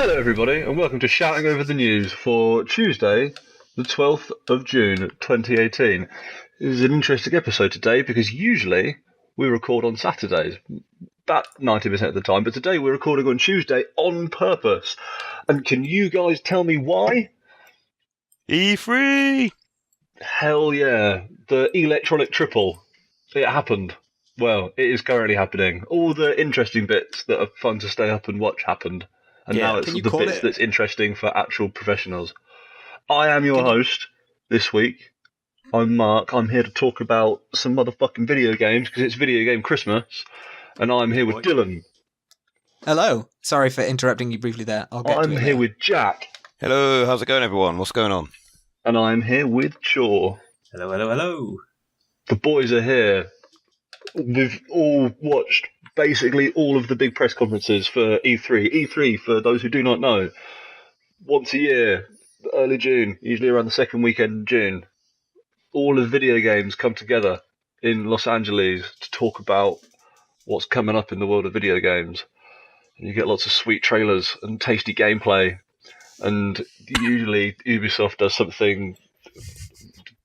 Hello, everybody, and welcome to Shouting Over the News for Tuesday, the 12th of June, 2018. This is an interesting episode today because usually we record on Saturdays, about 90% of the time, but today we're recording on Tuesday on purpose. And can you guys tell me why? E3! Hell yeah, the electronic triple. It happened. Well, it is currently happening. All the interesting bits that are fun to stay up and watch happened. And now it's the bits that's interesting for actual professionals. I am your host this week. I'm Mark. I'm here to talk about some motherfucking video games because it's Video Game Christmas. And I'm here with Dylan. Hello. Sorry for interrupting you briefly there. I'm here with Jack. Hello, how's it going, everyone? What's going on? And I'm here with Chaw. Hello, hello, hello. The boys are here. We've all watched basically all of the big press conferences for E3. E3, for those who do not know, once a year, early June, usually around the second weekend in June, all of video games come together in Los Angeles to talk about what's coming up in the world of video games. And you get lots of sweet trailers and tasty gameplay. And usually Ubisoft does something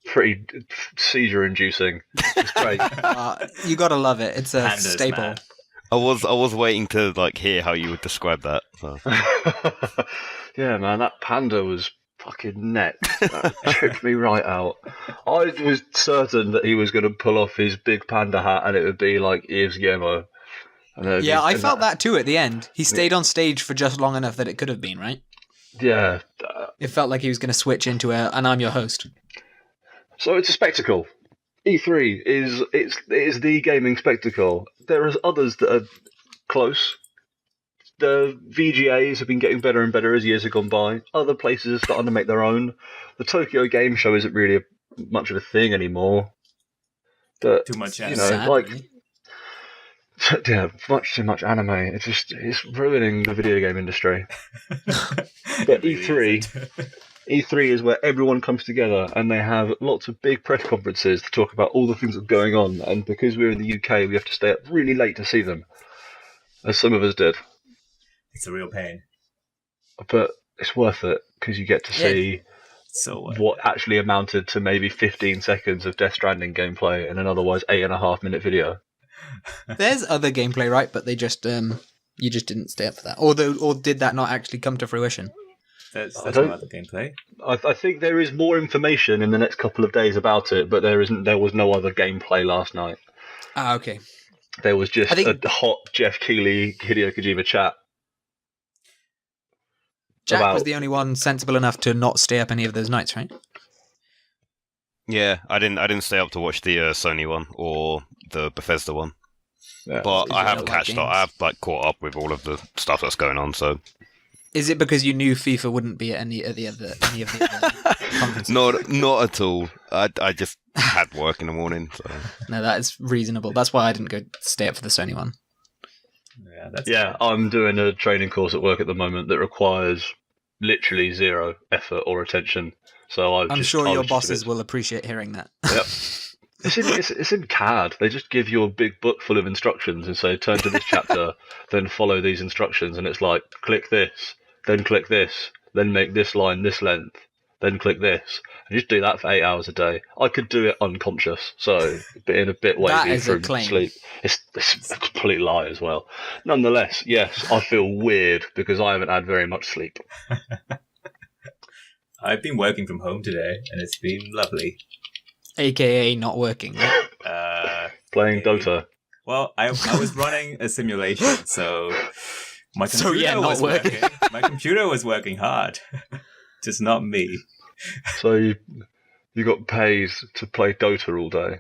pretty seizure-inducing. It's great. You gotta love it. It's a Pandas, staple. man. I was waiting to hear how you would describe that. So. Yeah, man, that panda was fucking next. That tripped me right out. I was certain that he was going to pull off his big panda hat and it would be like Yves Guillemot. Yeah, I felt that too at the end. He stayed on stage for just long enough that it could have been, right? Yeah. It felt like he was going to switch into an I'm your host. So it's a spectacle. E3 is the gaming spectacle. There are others that are close. The VGAs have been getting better and better as years have gone by. Other places are starting to make their own. The Tokyo Game Show isn't really much of a thing anymore. But, Too much you know, yeah, much too much anime. It's ruining the video game industry. But E3 is where everyone comes together and they have lots of big press conferences to talk about all the things that are going on. And because we're in the UK, we have to stay up really late to see them, as some of us did. It's a real pain. But it's worth it because you get to see what actually amounted to maybe 15 seconds of Death Stranding gameplay in an otherwise 8.5-minute video. There's other gameplay, right? But they just you just didn't stay up for that, or did that not actually come to fruition? That's not the gameplay. I think there is more information in the next couple of days about it, but there was no other gameplay last night. Ah, okay. There was just a hot Jeff Keighley, Hideo Kojima chat. Jack was the only one sensible enough to not stay up any of those nights, right? Yeah, I didn't stay up to watch the Sony one or the Bethesda one. Yeah. But I have catched up. I have caught up with all of the stuff that's going on. So, is it because you knew FIFA wouldn't be at any of the other conferences? Not at all. I just had work in the morning. So. No, that is reasonable. That's why I didn't go stay up for the Sony one. Yeah, I'm doing a training course at work at the moment that requires literally zero effort or attention. So I'm sure your bosses will appreciate hearing that. Yep. It's in CAD. They just give you a big book full of instructions and say, turn to this chapter, then follow these instructions. And it's like, click this, then click this, then make this line this length, then click this. And just do that for 8 hours a day. I could do it unconscious, so being a bit wavy from sleep. It's a complete lie as well. Nonetheless, yes, I feel weird because I haven't had very much sleep. I've been working from home today, and it's been lovely. AKA not working. Playing Dota. Well, I was running a simulation, so my computer was working. My computer was working hard, just not me. So you got paid to play Dota all day.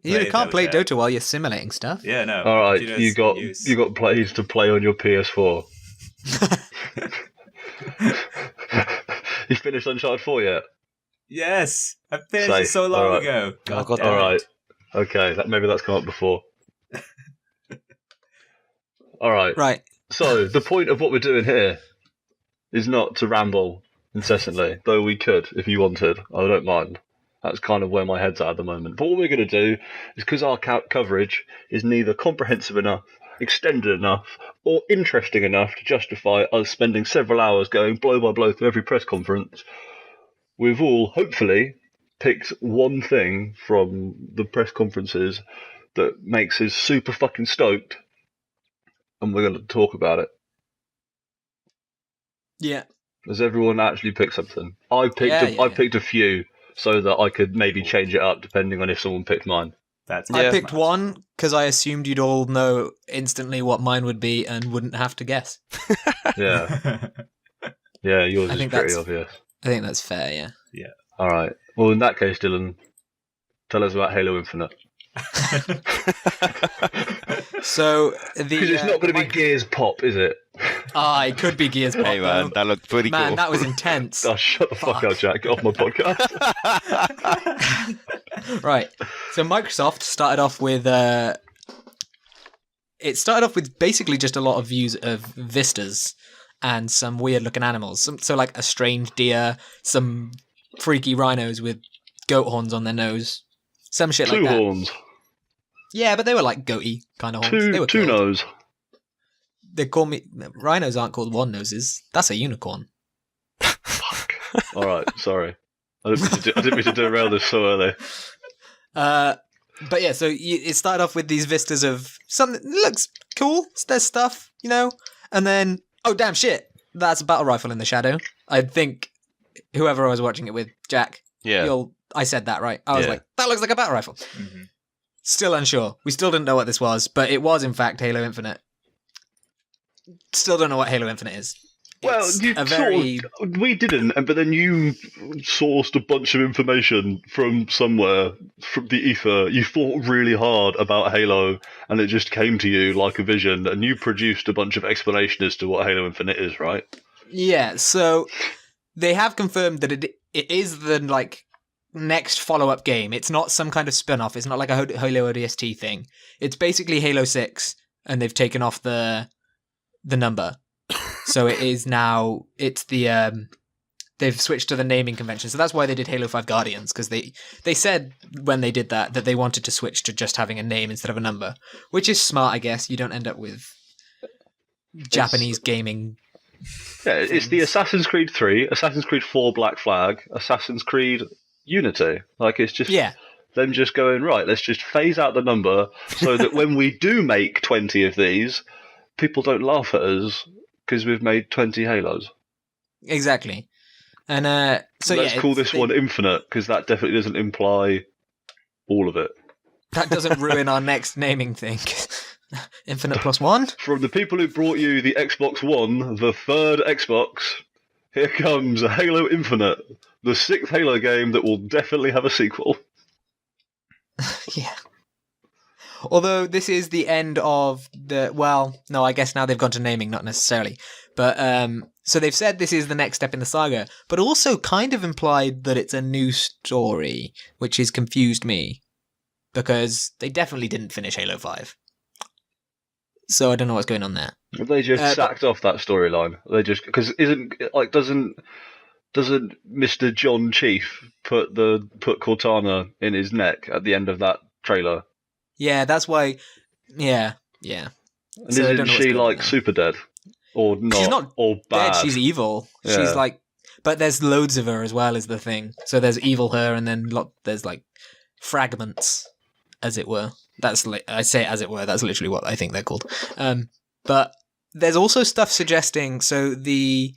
You can't play Dota while you're simulating stuff. Yeah, no. All right, you got paid to play on your PS4. You finished Uncharted 4 yet? Yes, I finished it so long ago. God damn it. All right, okay, maybe that's come up before. All right. Right. So the point of what we're doing here is not to ramble incessantly, though we could if you wanted. I don't mind. That's kind of where my head's at the moment. But what we're going to do is, because our coverage is neither comprehensive enough extended enough or interesting enough to justify us spending several hours going blow by blow through every press conference, we've all hopefully picked one thing from the press conferences that makes us super fucking stoked, and we're going to talk about it. Yeah. Has everyone actually picked something? I picked a few so that I could maybe change it up depending on if someone picked mine. That's I picked one because I assumed you'd all know instantly what mine would be and wouldn't have to guess. Yeah. Yeah, yours I is think pretty that's- obvious. I think that's fair, yeah. All right. Well, in that case, Dylan, tell us about Halo Infinite. So Because it's not going to be Gears Pop, is it? It could be Gears Pop. Hey man, that looked pretty Man, cool. that was intense. Oh, shut the fuck up, Jack. Get off my podcast. Right. So Microsoft started off with basically just a lot of views of vistas and some weird looking animals. So like a strange deer, some freaky rhinos with goat horns on their nose, some shit like Two that. horns. Yeah, but they were like goaty kind of horns. They were Two cool. nose. They call me rhinos aren't called one noses. That's a unicorn. Fuck. All right, sorry. I didn't mean to derail this so early. But yeah, so it started off with these vistas of something that looks cool. There's stuff, you know, and then oh damn shit, that's a battle rifle in the shadow. I think whoever I was watching it with, Jack, Yeah. I said that right. I was Yeah. like, that looks like a battle rifle. Mhm. Still unsure. We still didn't know what this was, but it was in fact Halo Infinite. Still don't know what Halo Infinite is. Well, It's you a very we didn't, but then you sourced a bunch of information from somewhere, from the ether. You thought really hard about Halo, and it just came to you like a vision, and you produced a bunch of explanation as to what Halo Infinite is, right? yeah. So they have confirmed that it is the like next follow-up game. It's not some kind of spin-off. It's not like a Halo ODST thing. It's basically Halo 6, and they've taken off the number. So it is now, it's the, they've switched to the naming convention. So that's why they did Halo 5 Guardians, because they said when they did that they wanted to switch to just having a name instead of a number, which is smart, I guess. You don't end up with Japanese gaming. Yeah, it's the Assassin's Creed 3, Assassin's Creed 4 Black Flag, Assassin's Creed Unity. Like, it's just Yeah. them just going, right, let's just phase out the number so that when we do make 20 of these, people don't laugh at us because we've made 20 Halos. Exactly. And so let's yeah, call this one Infinite, because that definitely doesn't imply all of it. that doesn't ruin our next naming thing. Infinite plus one. From the people who brought you the Xbox One, the third Xbox, here comes Halo Infinite, the 6th Halo game that will definitely have a sequel. Yeah. Although this is the end of the no, I guess now they've gone to naming, not necessarily. But so they've said this is the next step in the saga, but also kind of implied that it's a new story, which has confused me because they definitely didn't finish Halo 5. So I don't know what's going on there. They just sacked off that storyline. They just because doesn't Mr. John Chief put Cortana in his neck at the end of that trailer? Yeah, that's why. Yeah. And So I don't isn't know what's she going on like there. super dead or not? She's not or bad? Dead, she's evil. Yeah. She's like, but there's loads of her as well is the thing. So there's evil her, and then there's like fragments, as it were. That's I say as it were. That's literally what I think they're called. But there's also stuff suggesting. So there's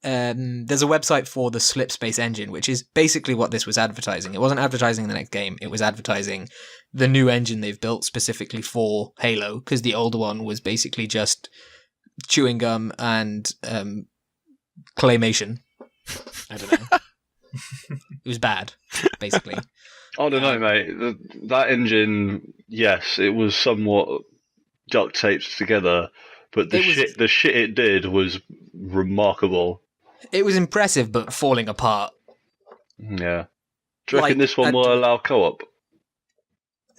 a website for the Slipspace engine, which is basically what this was advertising. It wasn't advertising the next game. It was advertising the new engine they've built specifically for Halo, because the older one was basically just chewing gum and claymation. I don't know. It was bad, basically. I don't know, mate. That engine, yes, it was somewhat duct taped together, but the shit it did was remarkable. It was impressive, but falling apart. Yeah. Do you reckon this one will allow co-op?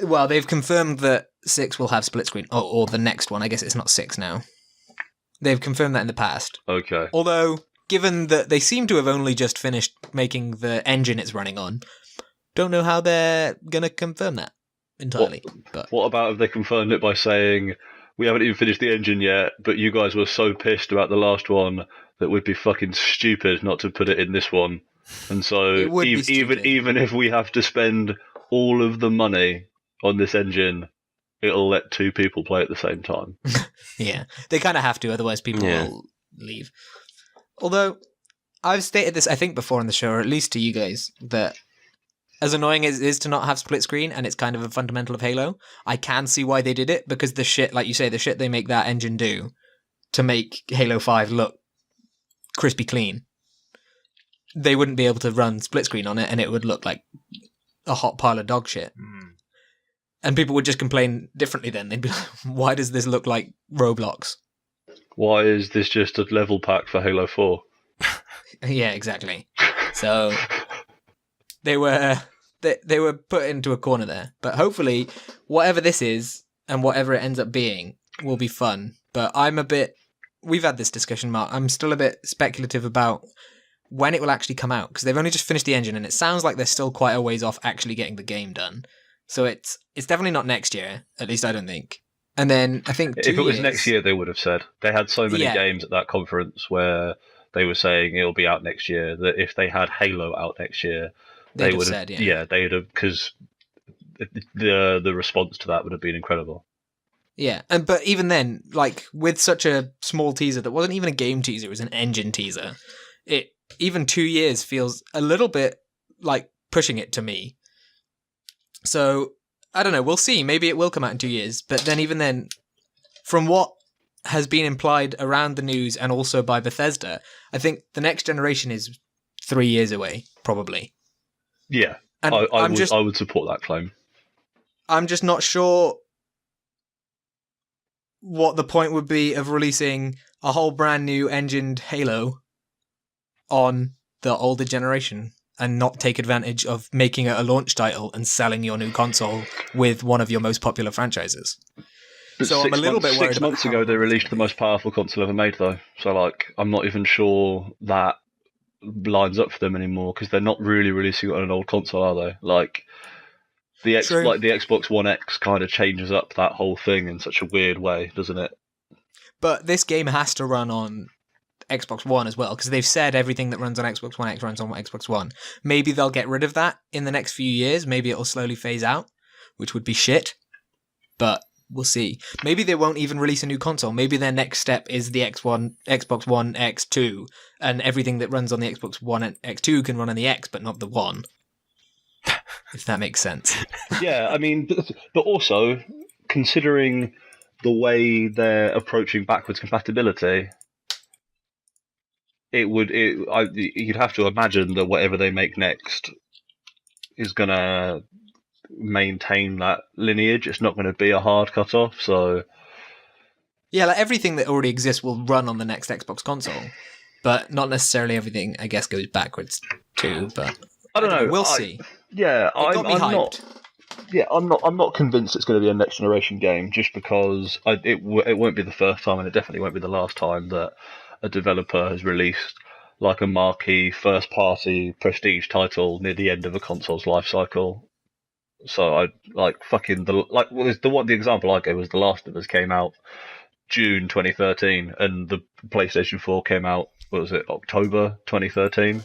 Well, they've confirmed that 6 will have split screen, or the next one. I guess it's not 6 now. They've confirmed that in the past. Okay. Although, given that they seem to have only just finished making the engine it's running on, don't know how they're going to confirm that entirely. But what about if they confirmed it by saying, we haven't even finished the engine yet, but you guys were so pissed about the last one that we'd be fucking stupid not to put it in this one. And so It would be stupid. even if we have to spend all of the money on this engine, it'll let 2 people play at the same time. Yeah, they kind of have to, otherwise people Yeah. will leave. Although, I've stated this, I think, before on the show, or at least to you guys, that as annoying as it is to not have split screen, and it's kind of a fundamental of Halo, I can see why they did it, because the shit, like you say, the shit they make that engine do to make Halo 5 look crispy clean, they wouldn't be able to run split screen on it, and it would look like a hot pile of dog shit. And people would just complain differently then. They'd be like, why does this look like Roblox? Why is this just a level pack for Halo 4? Yeah, exactly. So they were put into a corner there. But hopefully, whatever this is and whatever it ends up being will be fun. But we've had this discussion, Mark. I'm still a bit speculative about when it will actually come out, because they've only just finished the engine, and it sounds like they're still quite a ways off actually getting the game done. So it's definitely not next year, at least I don't think. And then I think If it was next year, they would have said. They had so many games at that conference where they were saying it'll be out next year, that if they had Halo out next year, they would have said, they'd have, because the response to that would have been incredible. Yeah, but even then, like, with such a small teaser that wasn't even a game teaser, it was an engine teaser, even 2 years feels a little bit like pushing it to me. So, I don't know, we'll see. Maybe it will come out in 2 years. But then even then, from what has been implied around the news and also by Bethesda, I think the next generation is 3 years away, probably. Yeah, and I would support that claim. I'm just not sure what the point would be of releasing a whole brand new engined Halo on the older generation and not take advantage of making it a launch title and selling your new console with one of your most popular franchises. But so I'm a little bit worried. 6 months ago, they released the most powerful console ever made, though. So, like, I'm not even sure that lines up for them anymore, because they're not really releasing it on an old console, are they? Like, the Xbox One X kind of changes up that whole thing in such a weird way, doesn't it? But this game has to run on Xbox One as well, because they've said everything that runs on Xbox One X runs on Xbox One. Maybe they'll get rid of that in the next few years. Maybe it'll slowly phase out, which would be shit. But we'll see. Maybe they won't even release a new console. Maybe their next step is the Xbox One X2, and everything that runs on the Xbox One X2 can run on the X, but not the One. If that makes sense. Yeah, I mean, but also, considering the way they're approaching backwards compatibility, you'd have to imagine that whatever they make next is going to maintain that lineage. It's not going to be a hard cut-off, so... Yeah, like everything that already exists will run on the next Xbox console, but not necessarily everything, I guess, goes backwards too, but... I don't know. We'll see. Yeah, I'm not... Yeah, I'm not convinced it's going to be a next generation game, just because it won't be the first time, and it definitely won't be the last time that a developer has released like a marquee first party prestige title near the end of a console's life cycle. So I like fucking the example I gave was The Last of Us came out June 2013, and the PlayStation 4 came out, what was it, October 2013?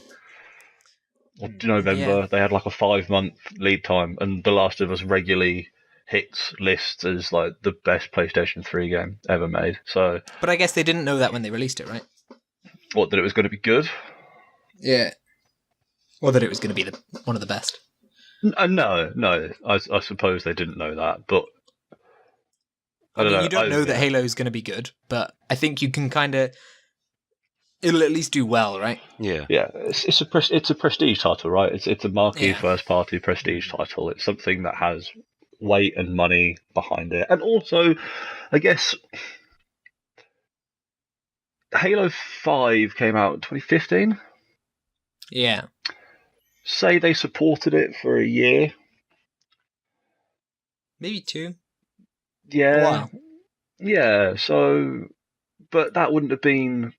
Or November. Yeah. They had like a 5-month lead time, and The Last of Us regularly hits lists as like the best PlayStation 3 game ever made. So, but I guess they didn't know that when they released it, right? What, that it was going to be good? Yeah. Or that it was going to be one of the best? No. I suppose they didn't know that, but I don't know. You don't know that Halo is going to be good, but I think you can kind of... It'll at least do well, right? Yeah. Yeah, it's a prestige title, right? It's a marquee first party prestige title. It's something that has weight and money behind it, and also, I guess, Halo 5 came out in 2015. Yeah. Say they supported it for a year, maybe 2. Yeah. Wow. Yeah. So, but that wouldn't have been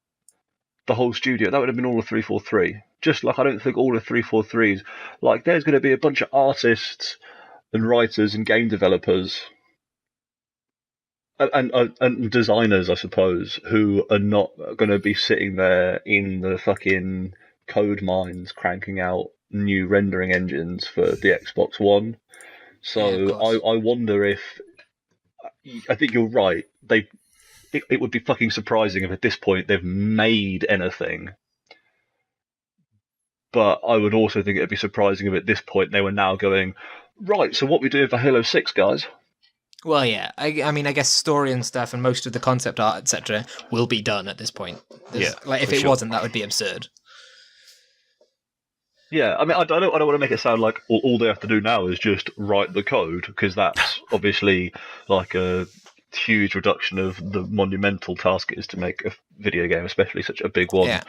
the whole studio. That would have been all of 343. Just like I don't think all of 343's, like there's going to be a bunch of artists and writers and game developers and designers, I suppose, who are not going to be sitting there in the fucking code mines cranking out new rendering engines for the Xbox One. So Yeah, of course. I wonder if, I think you're right. It would be fucking surprising if at this point they've made anything. But I would also think it'd be surprising if at this point they were now going, right, so what we doing for Halo 6, guys? Well, yeah. I mean, I guess story and stuff and most of the concept art, etc., will be done at this point. Yeah, Like, if for it sure. wasn't, that would be absurd. Yeah, I mean, I don't want to make it sound like all they have to do now is just write the code, because that's obviously like a huge reduction of the monumental task it is to make a video game, especially such a big one Yeah.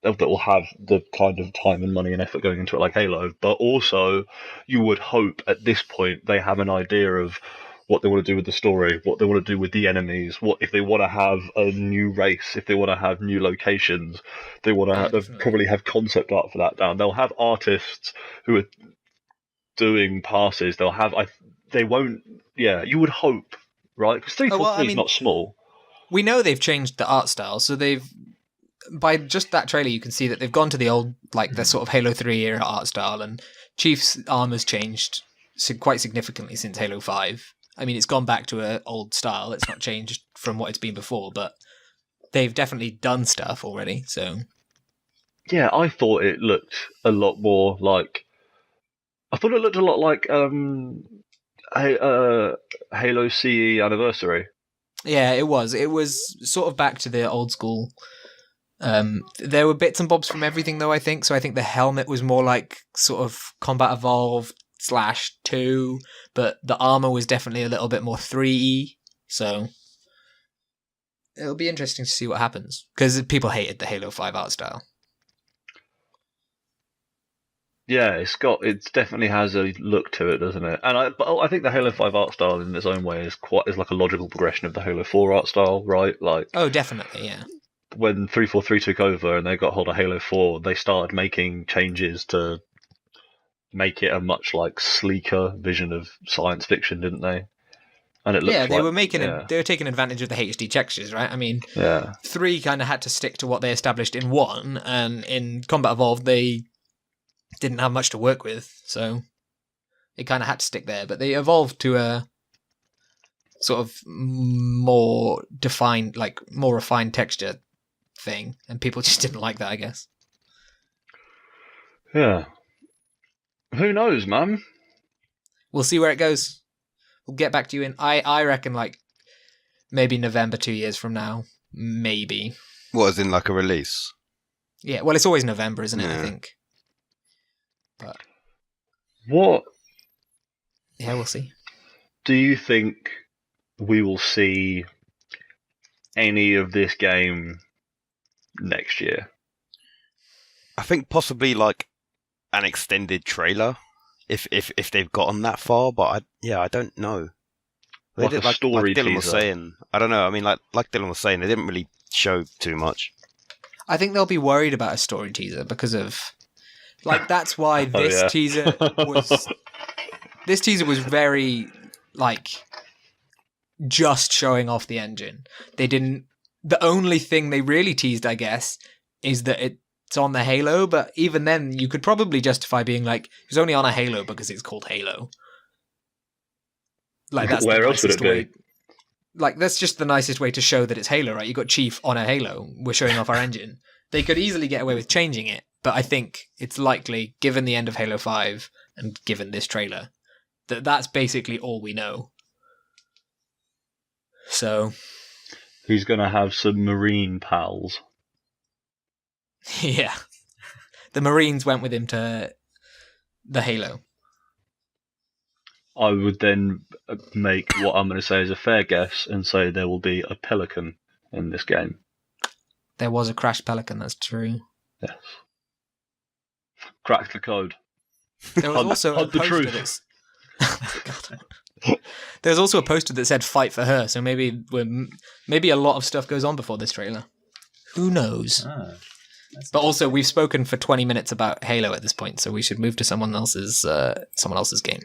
that will have the kind of time and money and effort going into it like Halo. But also, you would hope at this point they have an idea of what they want to do with the story, what they want to do with the enemies, what if they want to have a new race, if they want to have new locations, they want to Yeah, they'll definitely. probably have concept art for that down. They'll have artists who are doing passes. They'll have they won't. Yeah, you would hope, right? Because 343 is not small. We know they've changed the art style, so they've, by just that trailer, you can see that they've gone to the old, like the sort of Halo 3 era art style, and Chief's armor's changed quite significantly since Halo 5. I mean, it's gone back to an old style. It's not changed from what it's been before, but they've definitely done stuff already. So Yeah, I thought it looked a lot more like. I thought it looked a lot like Halo CE Anniversary. yeah, it was. It was sort of back to the old school. There were bits and bobs from everything, though. I think so. I think the helmet was more like sort of Combat Evolved /2, but the armor was definitely a little bit more 3E. So it'll be interesting to see what happens, because people hated the Halo 5 art style. Yeah, it definitely has a look to it, doesn't it? And I think the Halo 5 art style in its own way is like a logical progression of the Halo 4 art style, right? Like Oh, definitely, yeah. when 343 took over and they got hold of Halo 4, they started making changes to make it a much like sleeker vision of science fiction, didn't they? And it Yeah, looks they like, were they were taking advantage of the HD textures, right? I mean, yeah. 3 kind of had to stick to what they established in 1, and in Combat Evolved they didn't have much to work with, so it kind of had to stick there. But they evolved to a sort of more defined, like more refined texture thing, and people just didn't like that, I guess. Yeah. Who knows, man? We'll see where it goes. We'll get back to you in, I reckon, like maybe November 2 years from now, maybe. What, as in like a release? Yeah, well, it's always November, isn't it? I Yeah. think. But What yeah, we'll see. do you think we will see any of this game next year? I think possibly like an extended trailer, if they've gotten that far. But I don't know. They Like did, a story Dylan was teaser. saying. I don't know. I mean, like Dylan was saying, they didn't really show too much. I think they'll be worried about a story teaser because of, like, that's why this yeah. teaser was. This teaser was very like just showing off the engine. They didn't. The only thing they really teased, I guess, is that it's on the Halo. But even then, you could probably justify being like, it's only on a Halo because it's called Halo. Like that's Where the else would it nicest be? way. Like that's just the nicest way to show that it's Halo, right? You got Chief on a Halo. We're showing off our engine. They could easily get away with changing it, but I think it's likely, given the end of Halo 5 and given this trailer, that that's basically all we know. So, He's going to have some Marine pals. yeah. The Marines went with him to the Halo. I would then make what I'm going to say is a fair guess and say there will be a Pelican in this game. There was a crashed Pelican, that's true. Yes. Crack the code. There was Hunt- also a hunt the poster truth. that's... God. There was also a poster that said "Fight for her," so maybe a lot of stuff goes on before this trailer. Who knows? But also, we've spoken for 20 minutes about Halo at this point, so we should move to someone else's game.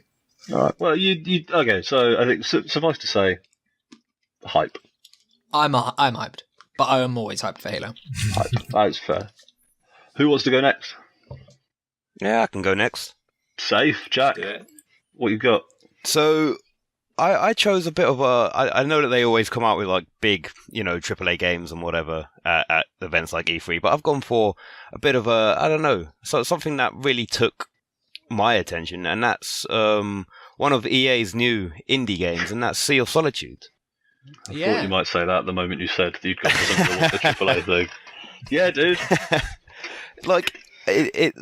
All right. Well, you okay? So I think suffice to say, hype. I'm hyped, but I am always hyped for Halo. Hype. That's fair. Who wants to go next? Yeah, I can go next. Safe, Jack. Yeah. What you got? So I chose a bit of a. I know that they always come out with like big, AAA games and whatever at events like E3, but I've gone for a bit of a, I don't know, something that really took my attention, and that's one of EA's new indie games, and that's Sea of Solitude. I thought you might say that the moment you said that you'd got something with the AAA thing. Yeah, dude. Like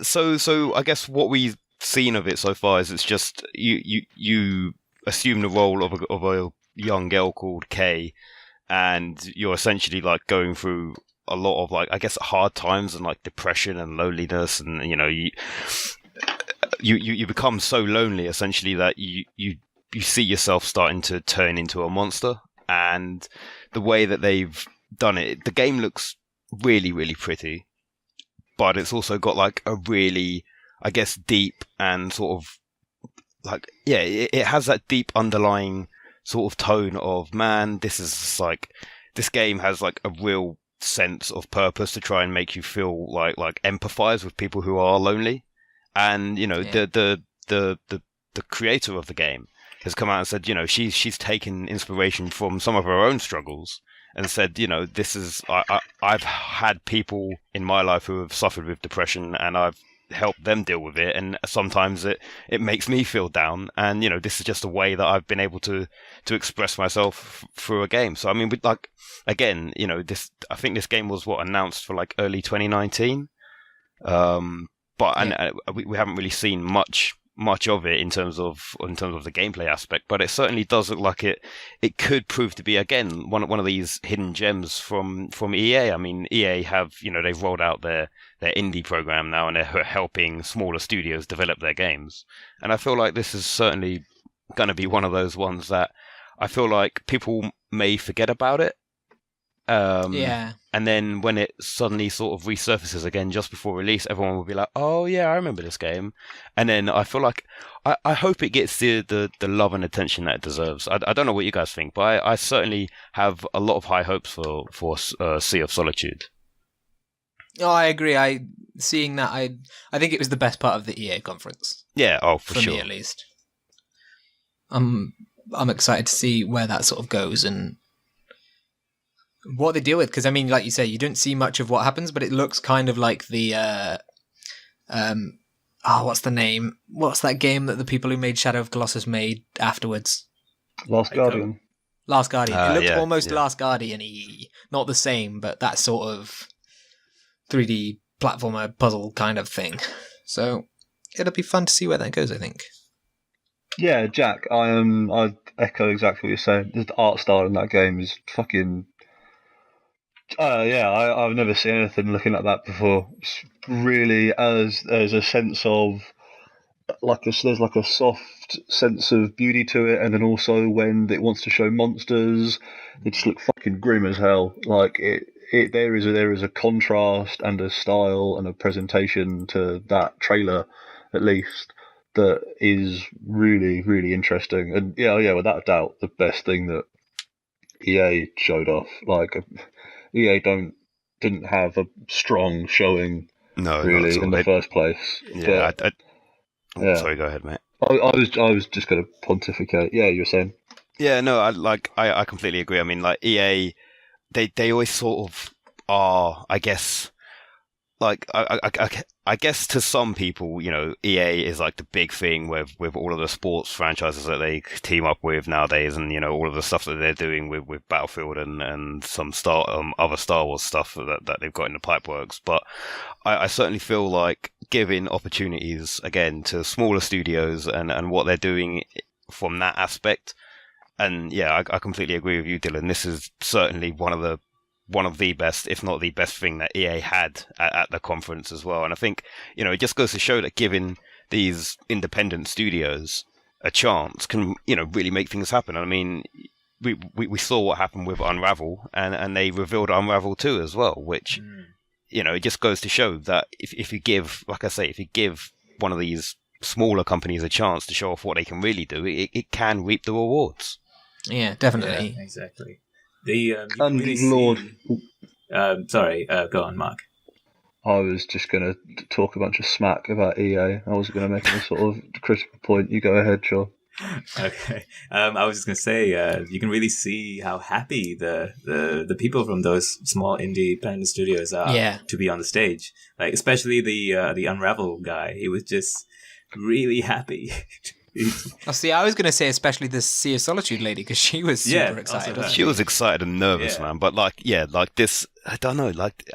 so I guess what we've seen of it so far is it's just you assume the role of a young girl called Kay, and you're essentially like going through a lot of like, I guess, hard times and like depression and loneliness, and you become so lonely essentially that you see yourself starting to turn into a monster. And the way that they've done it, the game looks really, really pretty, but it's also got like a really, I guess, deep and sort of like, yeah, it has that deep underlying sort of tone of, man, this game has like a real sense of purpose to try and make you feel like empathize with people who are lonely. And the creator of the game has come out and said, she's taken inspiration from some of her own struggles and said, this is, I've had people in my life who have suffered with depression, and I've helped them deal with it, and sometimes it makes me feel down, and this is just a way that I've been able to express myself through a game. So I mean, with like, again, I think this game was announced for like early 2019, but we haven't really seen much of it in terms of the gameplay aspect, but it certainly does look like it could prove to be, again, one of these hidden gems from EA. I mean, EA have, they've rolled out their indie program now, and they're helping smaller studios develop their games. And I feel like this is certainly going to be one of those ones that I feel like people may forget about it. And then when it suddenly sort of resurfaces again just before release, everyone will be like, oh yeah, I remember this game. And then I feel like I hope it gets the love and attention that it deserves. I don't know what you guys think, but I certainly have a lot of high hopes for Sea of Solitude. Oh, I agree. I think it was the best part of the EA conference. Yeah, for sure. For me at least. I'm excited to see where that sort of goes and what they deal with, because I mean, like you say, you don't see much of what happens, but it looks kind of like the what's the name? What's that game that the people who made Shadow of Colossus made afterwards? Last Guardian. Last Guardian. It looked almost Last Guardian-y. Not the same, but that sort of 3D platformer puzzle kind of thing. So it'll be fun to see where that goes, I think. Yeah, Jack, I echo exactly what you're saying. The art style in that game is fucking... I've never seen anything looking like that before. It's really, as there's a sense of there's like a soft sense of beauty to it, and then also when it wants to show monsters, they just look fucking grim as hell. Like there is a contrast and a style and a presentation to that trailer, at least, that is really, really interesting. And yeah, without a doubt, the best thing that EA showed off. Like, EA didn't have a strong showing, really, in the first place. Yeah, sorry, go ahead, mate. I was just going to pontificate. Yeah, you were saying. Yeah, no, I completely agree. I mean, like, EA, they always sort of are, I guess, like, I guess to some people, EA is like the big thing with all of the sports franchises that they team up with nowadays, and all of the stuff that they're doing with Battlefield and some other Star Wars stuff that they've got in the pipeworks. But I certainly feel like giving opportunities again to smaller studios and what they're doing from that aspect. And yeah, I completely agree with you, Dylan. This is certainly one of the best, if not the best thing that EA had at the conference as well. And I think, it just goes to show that giving these independent studios a chance can, really make things happen. I mean, we saw what happened with Unravel, and they revealed Unravel 2 as well, which, it just goes to show that if you give, like I say, if you give one of these smaller companies a chance to show off what they can really do, it can reap the rewards. Yeah, definitely. Yeah, exactly. You can And really Lord, see. Sorry, go on, Mark. I was just going to talk a bunch of smack about EA. I was going to make any sort of critical point. You go ahead, Joel. Okay. I was just gonna say, you can really see how happy the people from those small independent studios are to be on the stage. Like especially the Unravel guy. He was just really happy. See, I was going to say especially the Sea of Solitude lady because she was super excited. She was excited and nervous, man. But like this, I don't know. Like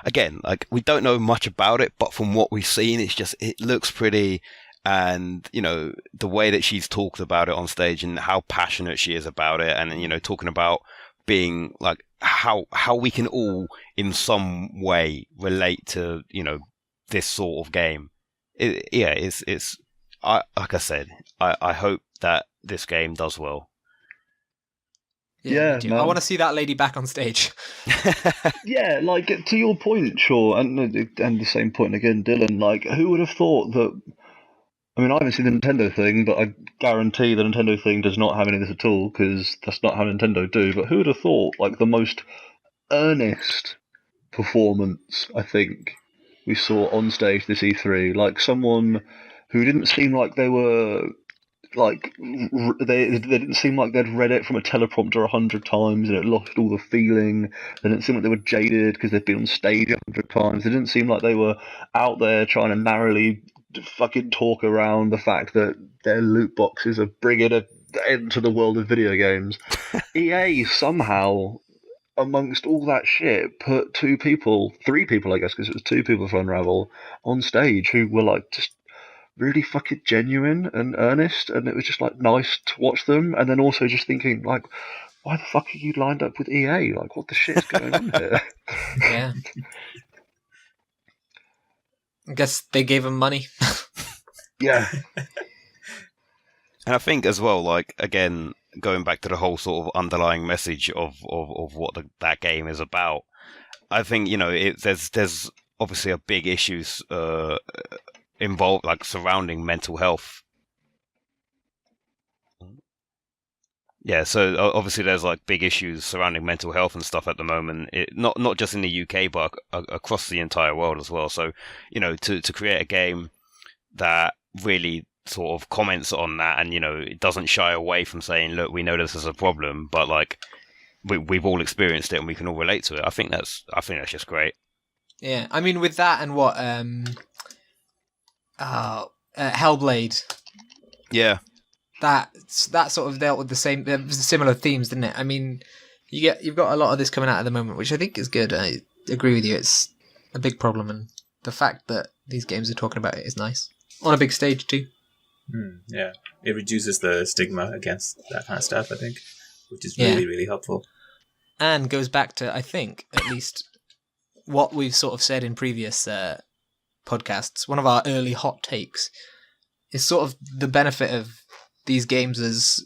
again, like we don't know much about it, but from what we've seen, it looks pretty. And the way that she's talked about it on stage and how passionate she is about it, and talking about being like how we can all in some way relate to this sort of game. It's like I said, I hope that this game does well. Yeah, I want to see that lady back on stage. Yeah, like to your point, sure, and the same point again, Dylan. Like, who would have thought that? I mean, I haven't seen the Nintendo thing, but I guarantee the Nintendo thing does not have any of this at all, because that's not how Nintendo do. But who would have thought, like, the most earnest performance, I think, we saw on stage this E3, like someone who didn't seem like they were, like, they didn't seem like they'd read it from a teleprompter 100 times and it lost all the feeling. They didn't seem like they were jaded because they'd been on stage 100 times. They didn't seem like they were out there trying to narrowly fucking talk around the fact that their loot boxes are bringing an end to the world of video games. EA somehow, amongst all that shit, put three people, I guess, because it was 2 people for Unravel, on stage who were like just really fucking genuine and earnest, and it was just like nice to watch them. And then also just thinking like, why the fuck are you lined up with EA? Like, what the shit is going on here? Yeah. I guess they gave him money. Yeah. And I think as well, like, again, going back to the whole sort of underlying message of what that game is about, I think, there's obviously a big issues involved, like, surrounding mental health. Yeah, so obviously there's like big issues surrounding mental health and stuff at the moment. Not just in the UK, but across the entire world as well. So, to create a game that really sort of comments on that, and it doesn't shy away from saying, "Look, we know this is a problem, but like we've all experienced it and we can all relate to it." I think that's just great. Yeah, I mean, with that and what Hellblade. Yeah. That sort of dealt with the similar themes, didn't it? I mean, you've got a lot of this coming out at the moment, which I think is good. I agree with you. It's a big problem, and the fact that these games are talking about it is nice on a big stage too. Yeah, it reduces the stigma against that kind of stuff, I think, which is really, really helpful. And goes back to, I think, at least what we've sort of said in previous podcasts. One of our early hot takes is sort of the benefit of these games as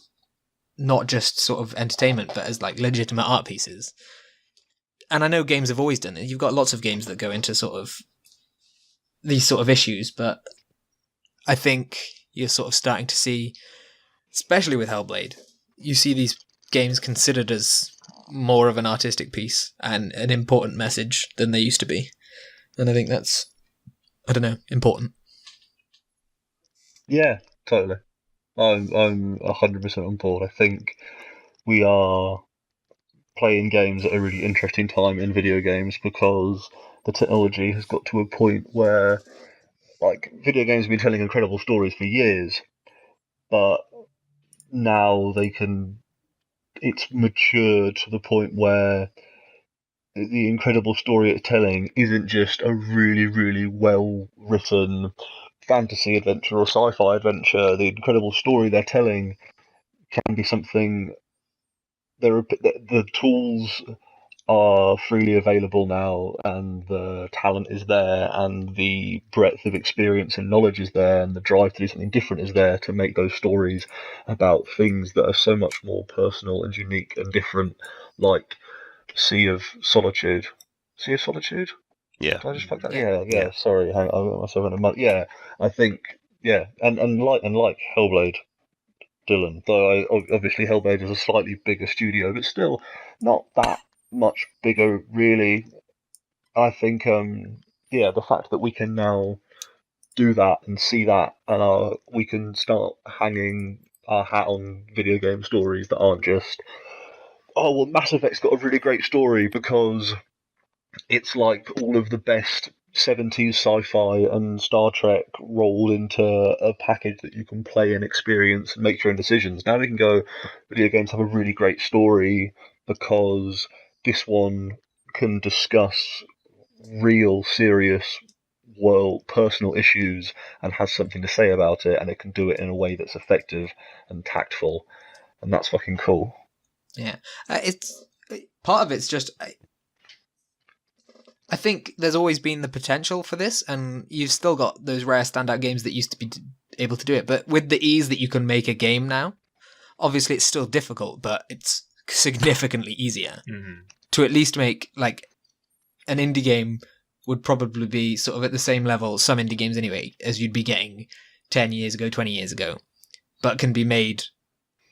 not just sort of entertainment, but as like legitimate art pieces. And I know games have always done it. You've got lots of games that go into sort of these sort of issues, but I think you're sort of starting to see, especially with Hellblade, you see these games considered as more of an artistic piece and an important message than they used to be. And I think that's, I don't know, important. Yeah, totally. I'm 100% on board. I think we are playing games at a really interesting time in video games because the technology has got to a point where, like, video games have been telling incredible stories for years, but now it's matured to the point where the incredible story it's telling isn't just a really, really well written fantasy adventure or sci-fi adventure. The incredible story they're telling can be something. The tools are freely available now, and the talent is there, and the breadth of experience and knowledge is there, and the drive to do something different is there to make those stories about things that are so much more personal and unique and different, like Sea of Solitude. Sea of Solitude? Yeah. Did I just fuck that? Yeah. Sorry, I got myself in a mud. Yeah, I think. Yeah, and like Hellblade, Dylan. Though obviously Hellblade is a slightly bigger studio, but still not that much bigger, really. I think, the fact that we can now do that and see that, and we can start hanging our hat on video game stories that aren't just, oh, well, Mass Effect's got a really great story because it's like all of the best 70s sci-fi and Star Trek rolled into a package that you can play and experience and make your own decisions. Now we can go, video games have a really great story because this one can discuss real, serious world personal issues and has something to say about it, and it can do it in a way that's effective and tactful, and that's fucking cool. Yeah, it's part of it's just I think there's always been the potential for this, and you've still got those rare standout games that used to be able to do it, but with the ease that you can make a game now, obviously it's still difficult, but it's significantly easier to at least make, like, an indie game would probably be sort of at the same level, some indie games anyway, as you'd be getting 10 years ago, 20 years ago, but can be made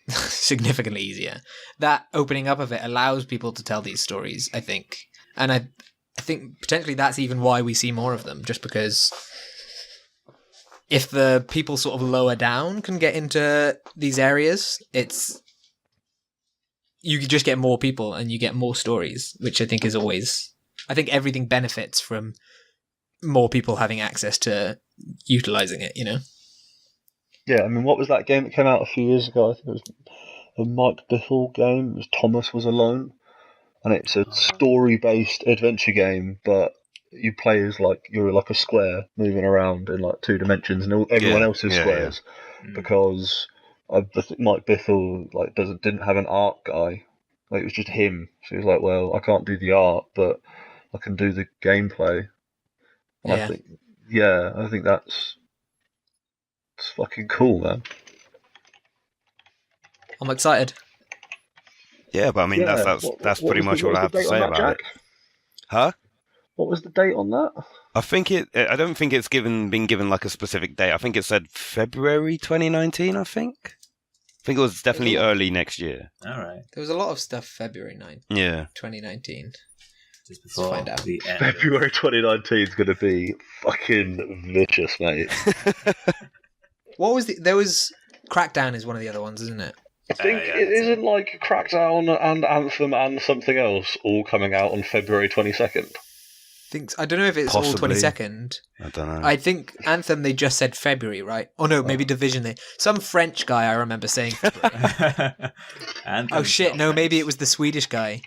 significantly easier. That opening up of it allows people to tell these stories, I think. And I think potentially that's even why we see more of them, just because if the people sort of lower down can get into these areas, you just get more people and you get more stories, which I think is always... I think everything benefits from more people having access to utilizing it, you know? Yeah, I mean, what was that game that came out a few years ago? I think it was a Mike Bithell game. It was Thomas Was Alone. And it's a story-based adventure game, but you play as, like, you're like a square moving around in, like, 2 dimensions, and everyone else is squares. Yeah. Because I think Mike Bithell, like, didn't have an art guy. Like, it was just him. So he was like, well, I can't do the art, but I can do the gameplay. And yeah. I think that's fucking cool, man. I'm excited. Yeah, but I mean, that's pretty much all I have to say about it. Huh? What was the date on that? I don't think it's been given like a specific date. I think it said February 2019, I think. I think it was definitely early next year. All right. There was a lot of stuff February 9th. Yeah. 2019. Just before find out. the end. February 2019 is going to be fucking vicious, mate. What was there was Crackdown is one of the other ones, isn't it? I think it isn't like Crackdown and Anthem and something else all coming out on February 22nd. I don't know if it's Possibly. all 22nd. I don't know. I think Anthem, they just said February, right? Oh no, maybe Division. Some French guy I remember saying February. Oh shit, no, maybe it was the Swedish guy.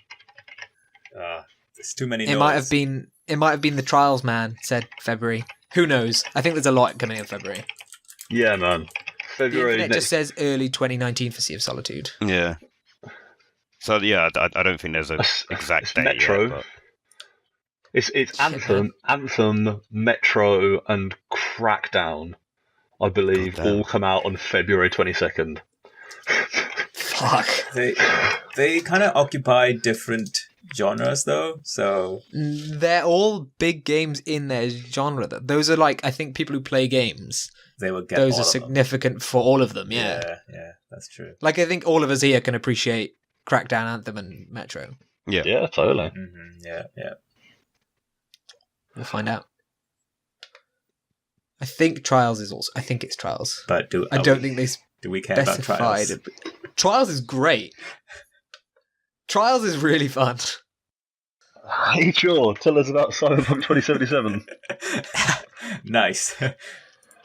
There's too many. It might have been the Trials man said February. Who knows? I think there's a lot coming in February. Yeah, man. February. It just says early 2019 for Sea of Solitude. Yeah. So yeah, I don't think there's an exact date Metro. yet, but... It's Anthem, Metro, and Crackdown, I believe, all come out on February 22nd. Fuck. They kind of occupy different genres, though. So they're all big games in their genre. Those are like, I think, people who play games. They will get those are significant for all of them. Yeah, that's true. Like, I think all of us here can appreciate Crackdown, Anthem, and Metro. Yeah, totally. Mm-hmm. Yeah. We'll find out. I think Trials is also. I think it's Trials. But do we care about Trials? Trials is great. Trials is really fun. Hey, sure. Tell us about Cyberpunk 2077. Nice.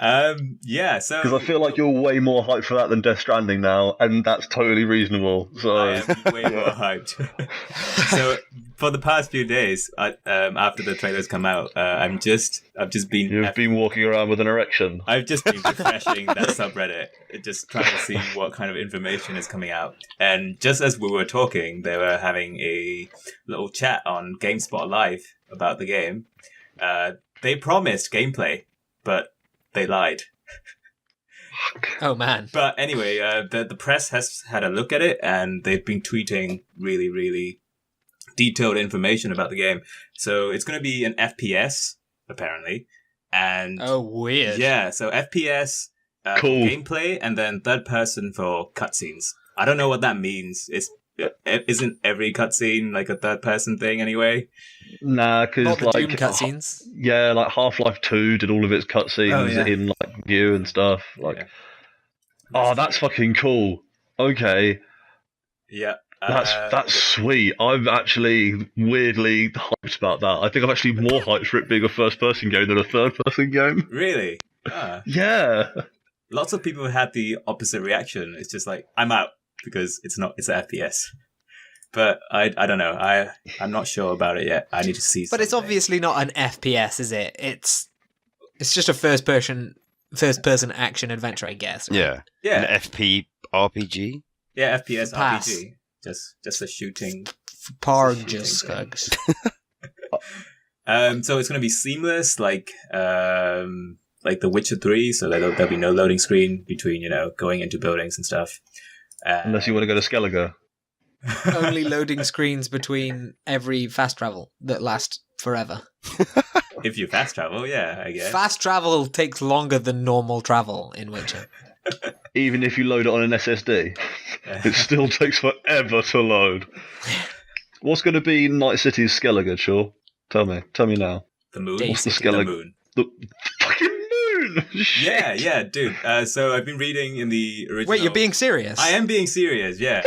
So because I feel like you're way more hyped for that than Death Stranding now, and that's totally reasonable. So I am way more hyped. So for the past few days, after the trailers come out, I've just been. You've been walking around with an erection. I've just been refreshing that subreddit, just trying to see what kind of information is coming out. And just as we were talking, they were having a little chat on GameSpot Live about the game. They promised gameplay, but they lied. Oh man! But anyway, the press has had a look at it, and they've been tweeting really, really detailed information about the game. So it's going to be an FPS, apparently, and weird. Yeah, so FPS, Cool. gameplay, and then third person for cutscenes. I don't know what that means. Isn't every cutscene like a third person thing anyway? Nah, Not because the Doom cutscenes. yeah, like Half-Life 2 did all of its cutscenes in like view and stuff. Like, Yeah. oh, that's fucking cool. Okay, Yeah. that's sweet. I'm actually weirdly hyped about that. I think I'm actually more hyped for it being a first-person game than a third-person game. Really? Ah. Yeah. Lots of people had the opposite reaction. It's just like, I'm out because it's an FPS. But I don't know. I'm not sure about it yet. I need to see. But it's something. obviously not an FPS, is it? It's just a first person action adventure, I guess. Right? Yeah. Yeah. An FP RPG. Yeah, FPS Pass. RPG. Just a shooting. Parges. So it's going to be seamless, like The Witcher 3. So there'll be no loading screen between going into buildings and stuff. Unless you want to go to Skellige. Only loading screens between every fast travel that lasts forever. If you fast travel, yeah, I guess. Fast travel takes longer than normal travel in Witcher. Even if you load it on an SSD, it still takes forever to load. What's going to be Night City's Skellige, Shaw? Tell me now. The moon. Day What's the The Skellige? moon. The fucking moon! Shit. Yeah, dude. So I've been reading in the original. Wait, you're being serious? I am being serious. Yeah.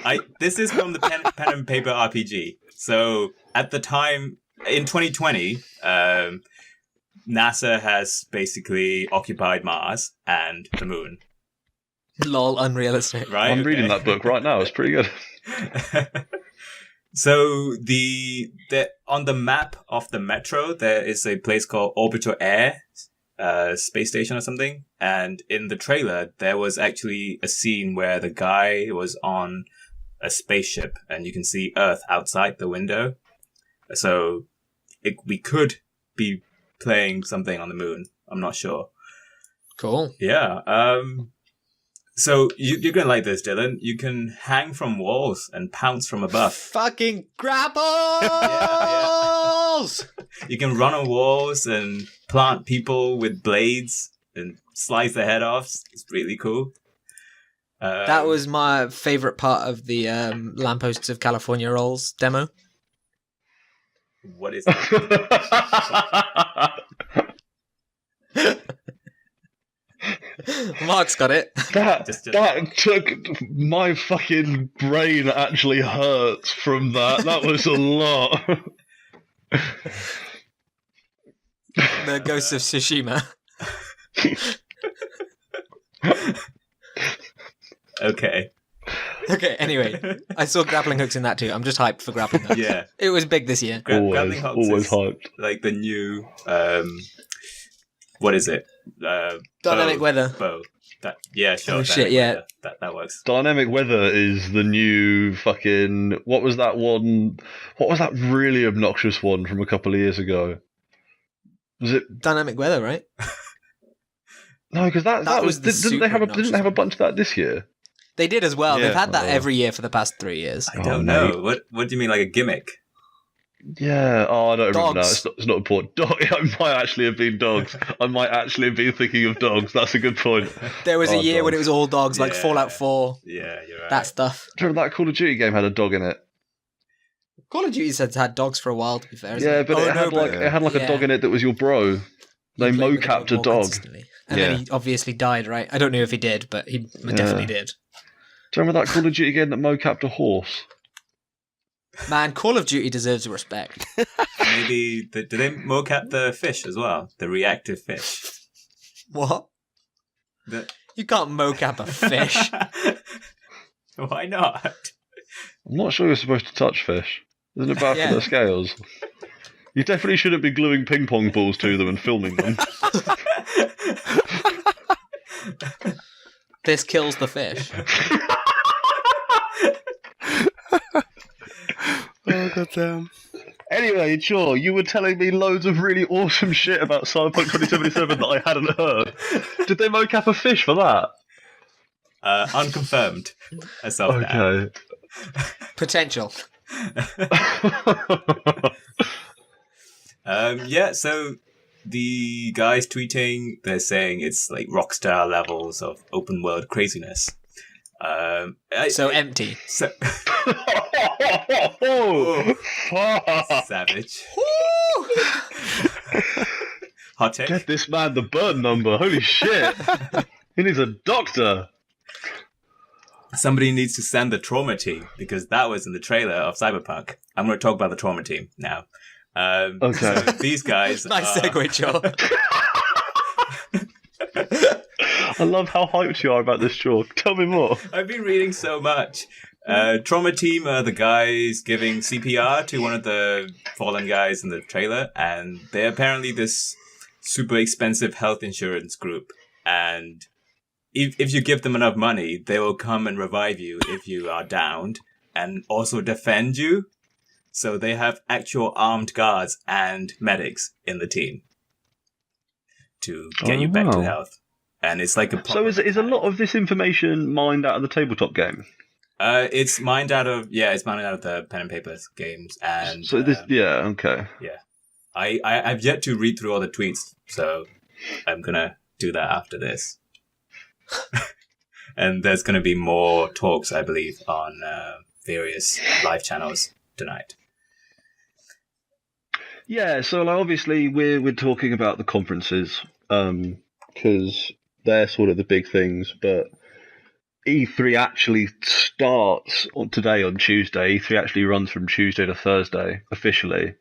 What? This is from the pen and paper RPG. So at the time in 2020, NASA has basically occupied Mars and the moon. Lol, unrealistic. Right? I'm reading that book right now. It's pretty good. So on the map of the metro, there is a place called Orbital Air space station or something. And in the trailer, there was actually a scene where the guy was on a spaceship and you can see Earth outside the window. So we could be playing something on the moon. I'm not sure. Cool. Yeah. So you're going to like this, Dylan. You can hang from walls and pounce from above. Fucking grapples! You can run on walls and plant people with blades and slice their head off. It's really cool. That was my favorite part of the Lampposts of California Rolls demo. What is that? Mark's got it. That Just- took my fucking brain actually hurts from that. That was a lot. The Ghost of Tsushima. Okay. Okay, anyway. I saw grappling hooks in that too. I'm just hyped for grappling hooks. Yeah. It was big this year. Grappling hooks always is hyped. like the new what is it? Dynamic bow. weather. Bow. Yeah, sure. Oh, dynamic shit, yeah. weather. That works. Dynamic weather is the new fucking. What was that one? What was that really obnoxious one from a couple of years ago? Was it? Dynamic weather, right? No, because that was. was the Didn't they have a? super Didn't they have a obnoxious bunch of that this year? They did as well. Yeah. They've had that Oh. every year for the past 3 years. I don't know. What do you mean, like a gimmick? Yeah. Oh, I don't remember now. Dogs. It's not important. It might actually have been dogs. I might actually have been thinking of dogs. That's a good point. There was a Oh, year when dogs. it was all dogs, like Yeah. Fallout 4, Yeah, you're right. that stuff. Do you remember that Call of Duty game had a dog in it? Call of Duty has had dogs for a while, to be fair. isn't Yeah, it? but Oh, it had no, like a yeah. dog in it that was your bro. They He played with the mocapped a more dog. consistently. And Yeah. then he obviously died, right? I don't know if he did, but he definitely did. Do you remember that Call of Duty game that mocapped a horse? Man, Call of Duty deserves respect. Maybe do they mocap the fish as well? The reactive fish. What? The... You can't mocap a fish. Why not? I'm not sure you're supposed to touch fish. Isn't it bad Yeah. for their scales? You definitely shouldn't be gluing ping pong balls to them and filming them. This kills the fish. Oh goddamn! Anyway, sure, you were telling me loads of really awesome shit about Cyberpunk 2077 that I hadn't heard. Did they mocap a fish for that? Unconfirmed. As of now. Okay. Potential. Yeah, so the guys tweeting, they're saying it's like Rockstar levels of open world craziness. Empty. Savage. Hot take. Get this man the bird number. Holy shit. He needs a doctor. Somebody needs to send the trauma team, because that was in the trailer of Cyberpunk. I'm going to talk about the trauma team now. Okay. So these guys. Nice segue, Joel. I love how hyped you are about this, Chalk. Tell me more. I've been reading so much. Trauma team are the guys giving CPR to one of the fallen guys in the trailer, and they're apparently this super expensive health insurance group. And if you give them enough money, they will come and revive you if you are downed, and also defend you. So they have actual armed guards and medics in the team to get you back to health. And it's like a... So is a lot of this information mined out of the tabletop game? It's mined out of the pen and paper games, and so this okay. Yeah, I've yet to read through all the tweets, so I'm gonna do that after this. And there's gonna be more talks, I believe, on various live channels tonight. Yeah, so like, obviously we're talking about the conferences because they're sort of the big things, but E3 actually starts on Tuesday. E3 actually runs from Tuesday to Thursday officially,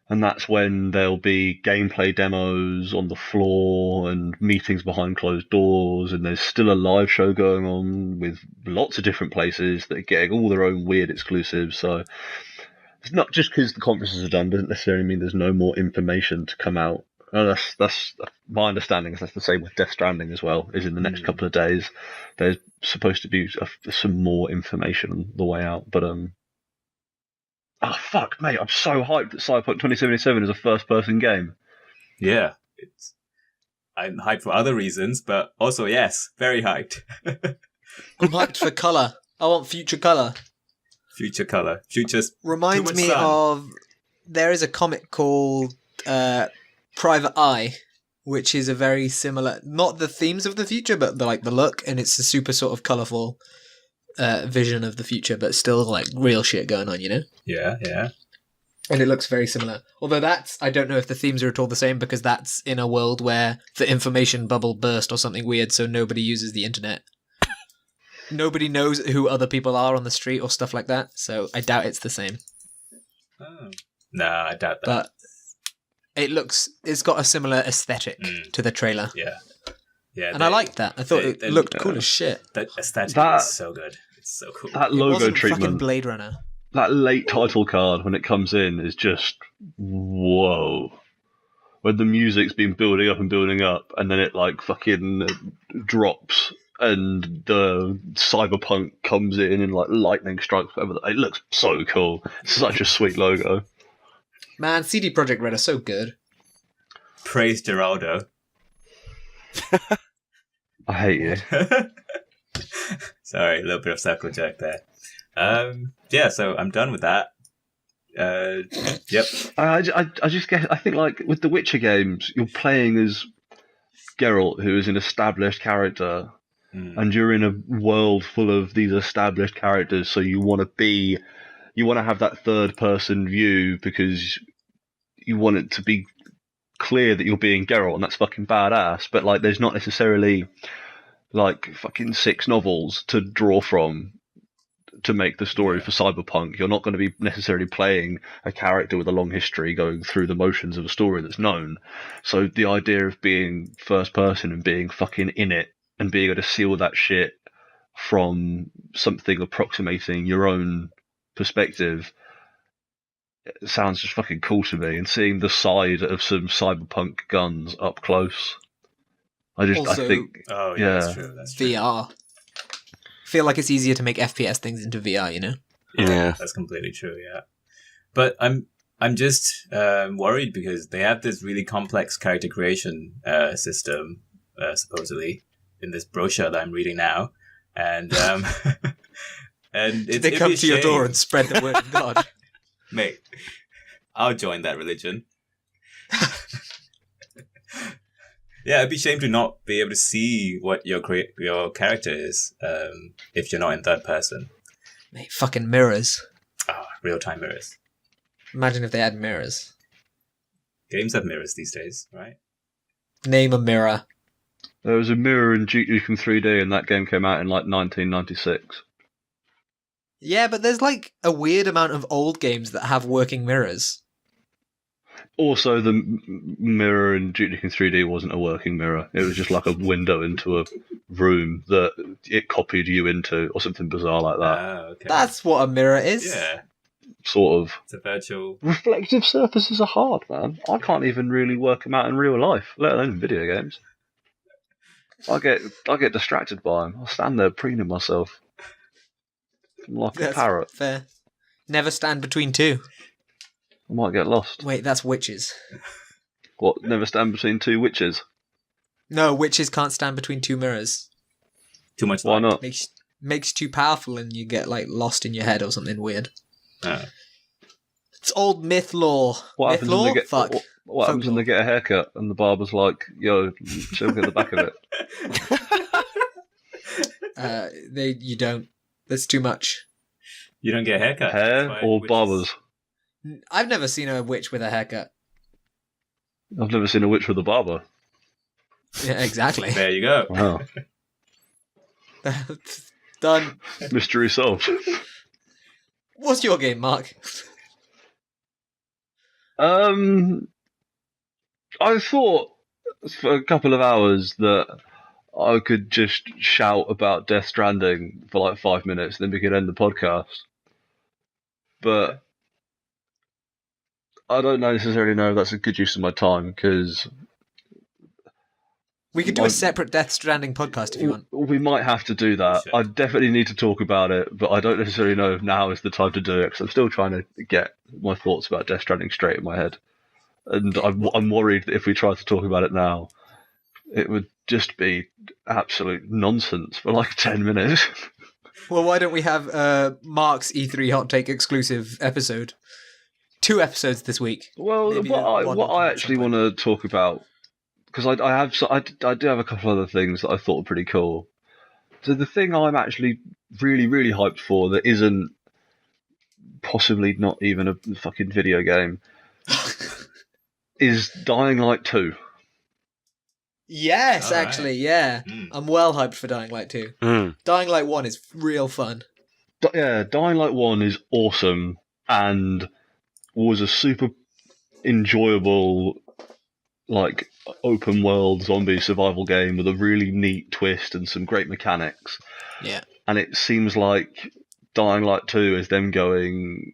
and that's when there'll be gameplay demos on the floor and meetings behind closed doors, and there's still a live show going on with lots of different places that are getting all their own weird exclusives. So it's not just because the conferences are done doesn't necessarily mean there's no more information to come out. That's my understanding. Is that's the same with Death Stranding as well. Is in the next couple of days there's supposed to be some more information on the way out. But oh fuck, mate! I'm so hyped that Cyberpunk 2077 is a first-person game. Yeah, I'm hyped for other reasons, but also yes, very hyped. I'm hyped for color. I want future color. Future color. Future's reminds me of there is a comic called Private Eye, which is a very similar, not the themes of the future, but the look, and it's a super sort of colourful vision of the future, but still like real shit going on, you know? Yeah, yeah. And it looks very similar. Although I don't know if the themes are at all the same, because that's in a world where the information bubble burst or something weird, so nobody uses the internet. Nobody knows who other people are on the street or stuff like that, so I doubt it's the same. Oh. No, I doubt that. But it's got a similar aesthetic to the trailer. Yeah. Yeah. And I liked that. I thought it looked cool as shit. That aesthetic is so good. It's so cool. That logo treatment. Fucking Blade Runner. That late title card when it comes in is just whoa. When the music's been building up, and then it like fucking drops, and the Cyberpunk comes in and like lightning strikes. It looks so cool. It's such a sweet logo. Man, CD Projekt Red are so good. Praise Geraldo. I hate you. Sorry, a little bit of circle jerk there. Yeah, so I'm done with that. Yep. I just guess I think like with the Witcher games, you're playing as Geralt, who is an established character, and you're in a world full of these established characters. So you want to have that third person view because you want it to be clear that you're being Geralt, and that's fucking badass. But like, there's not necessarily like fucking 6 novels to draw from to make the story for Cyberpunk. You're not going to be necessarily playing a character with a long history going through the motions of a story that's known. So the idea of being first person and being fucking in it and being able to see all that shit from something approximating your own perspective, it sounds just fucking cool to me. And seeing the side of some Cyberpunk guns up close, I think. Oh yeah, that's true. That's true. VR. Feel like it's easier to make FPS things into VR, you know? Yeah, that's completely true. Yeah, but I'm just worried because they have this really complex character creation system, supposedly in this brochure that I'm reading now, and and they come to your door and spread the word of God. Mate, I'll join that religion. Yeah, it'd be a shame to not be able to see what your character is if you're not in third person. Mate, fucking mirrors. Real-time mirrors. Imagine if they had mirrors. Games have mirrors these days, right? Name a mirror. There was a mirror in Duke Nukem 3D, and that game came out in like 1996. Yeah, but there's like a weird amount of old games that have working mirrors. Also, the mirror in Duke Nukem 3D wasn't a working mirror. It was just like a window into a room that it copied you into, or something bizarre like that. Okay. That's what a mirror is. Yeah. Sort of. It's a virtual... Reflective surfaces are hard, man. I can't even really work them out in real life, let alone in video games. I get distracted by them. I'll stand there preening myself. I'm like a parrot. Fair. Never stand between two. I might get lost. Wait, that's witches. What? Never stand between two witches? No, witches can't stand between two mirrors. Too much light. Why not? Makes you too powerful and you get like lost in your head or something weird. Oh. It's old myth lore. What myth happens lore? when they get Fuck. what happens when they get a haircut and the barber's like, "Yo, choke at the back of it." You don't. There's too much. You don't get a haircut. Hair or barbers? I've never seen a witch with a haircut. I've never seen a witch with a barber. Yeah, exactly. There you go. Wow. Done. Mystery solved. What's your game, Mark? I thought for a couple of hours that I could just shout about Death Stranding for like 5 minutes, then we could end the podcast. But I don't necessarily know if that's a good use of my time, because we could do a separate Death Stranding podcast if you want. We might have to do that. Sure. I definitely need to talk about it, but I don't necessarily know if now is the time to do it, because I'm still trying to get my thoughts about Death Stranding straight in my head. And I'm worried that if we try to talk about it now, it would just be absolute nonsense for like 10 minutes. Well, why don't we have Mark's E3 Hot Take exclusive episode? 2 episodes this week. Well, what I actually want to talk about, because I do have a couple other things that I thought were pretty cool. So the thing I'm actually really, really hyped for that isn't possibly not even a fucking video game is Dying Light 2. Yes, All actually, right. yeah. I'm well hyped for Dying Light 2. Dying Light 1 is real fun. Yeah, Dying Light 1 is awesome and was a super enjoyable, like, open world zombie survival game with a really neat twist and some great mechanics. Yeah. And it seems like Dying Light 2 is them going...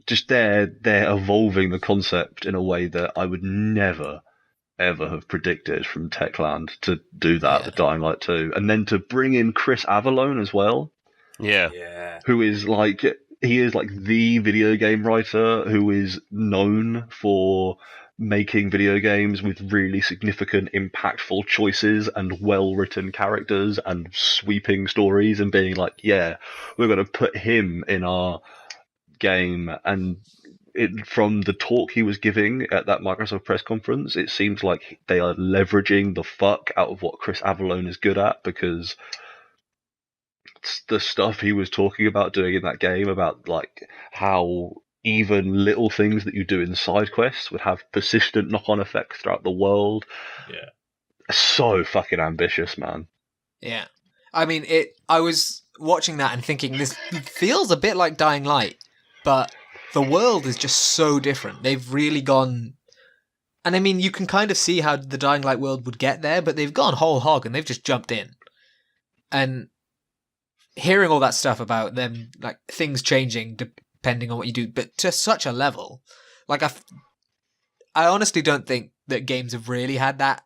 Just they're evolving the concept in a way that I would never, ever have predicted from Techland to do that with Dying Light 2. And then to bring in Chris Avellone as well. Yeah. Who is like... He is like the video game writer who is known for making video games with really significant, impactful choices and well-written characters and sweeping stories, and being like, yeah, we're going to put him in our game. And from the talk he was giving at that Microsoft press conference, it seems like they are leveraging the fuck out of what Chris Avellone is good at, because the stuff he was talking about doing in that game, about like how even little things that you do in side quests would have persistent knock-on effects throughout the world. Yeah. So fucking ambitious, man. Yeah. I mean, I was watching that and thinking, this feels a bit like Dying Light, but the world is just so different. They've really gone... And I mean, you can kind of see how the Dying Light world would get there, but they've gone whole hog and they've just jumped in. And hearing all that stuff about them, like, things changing depending on what you do, but to such a level, like, I honestly don't think that games have really had that.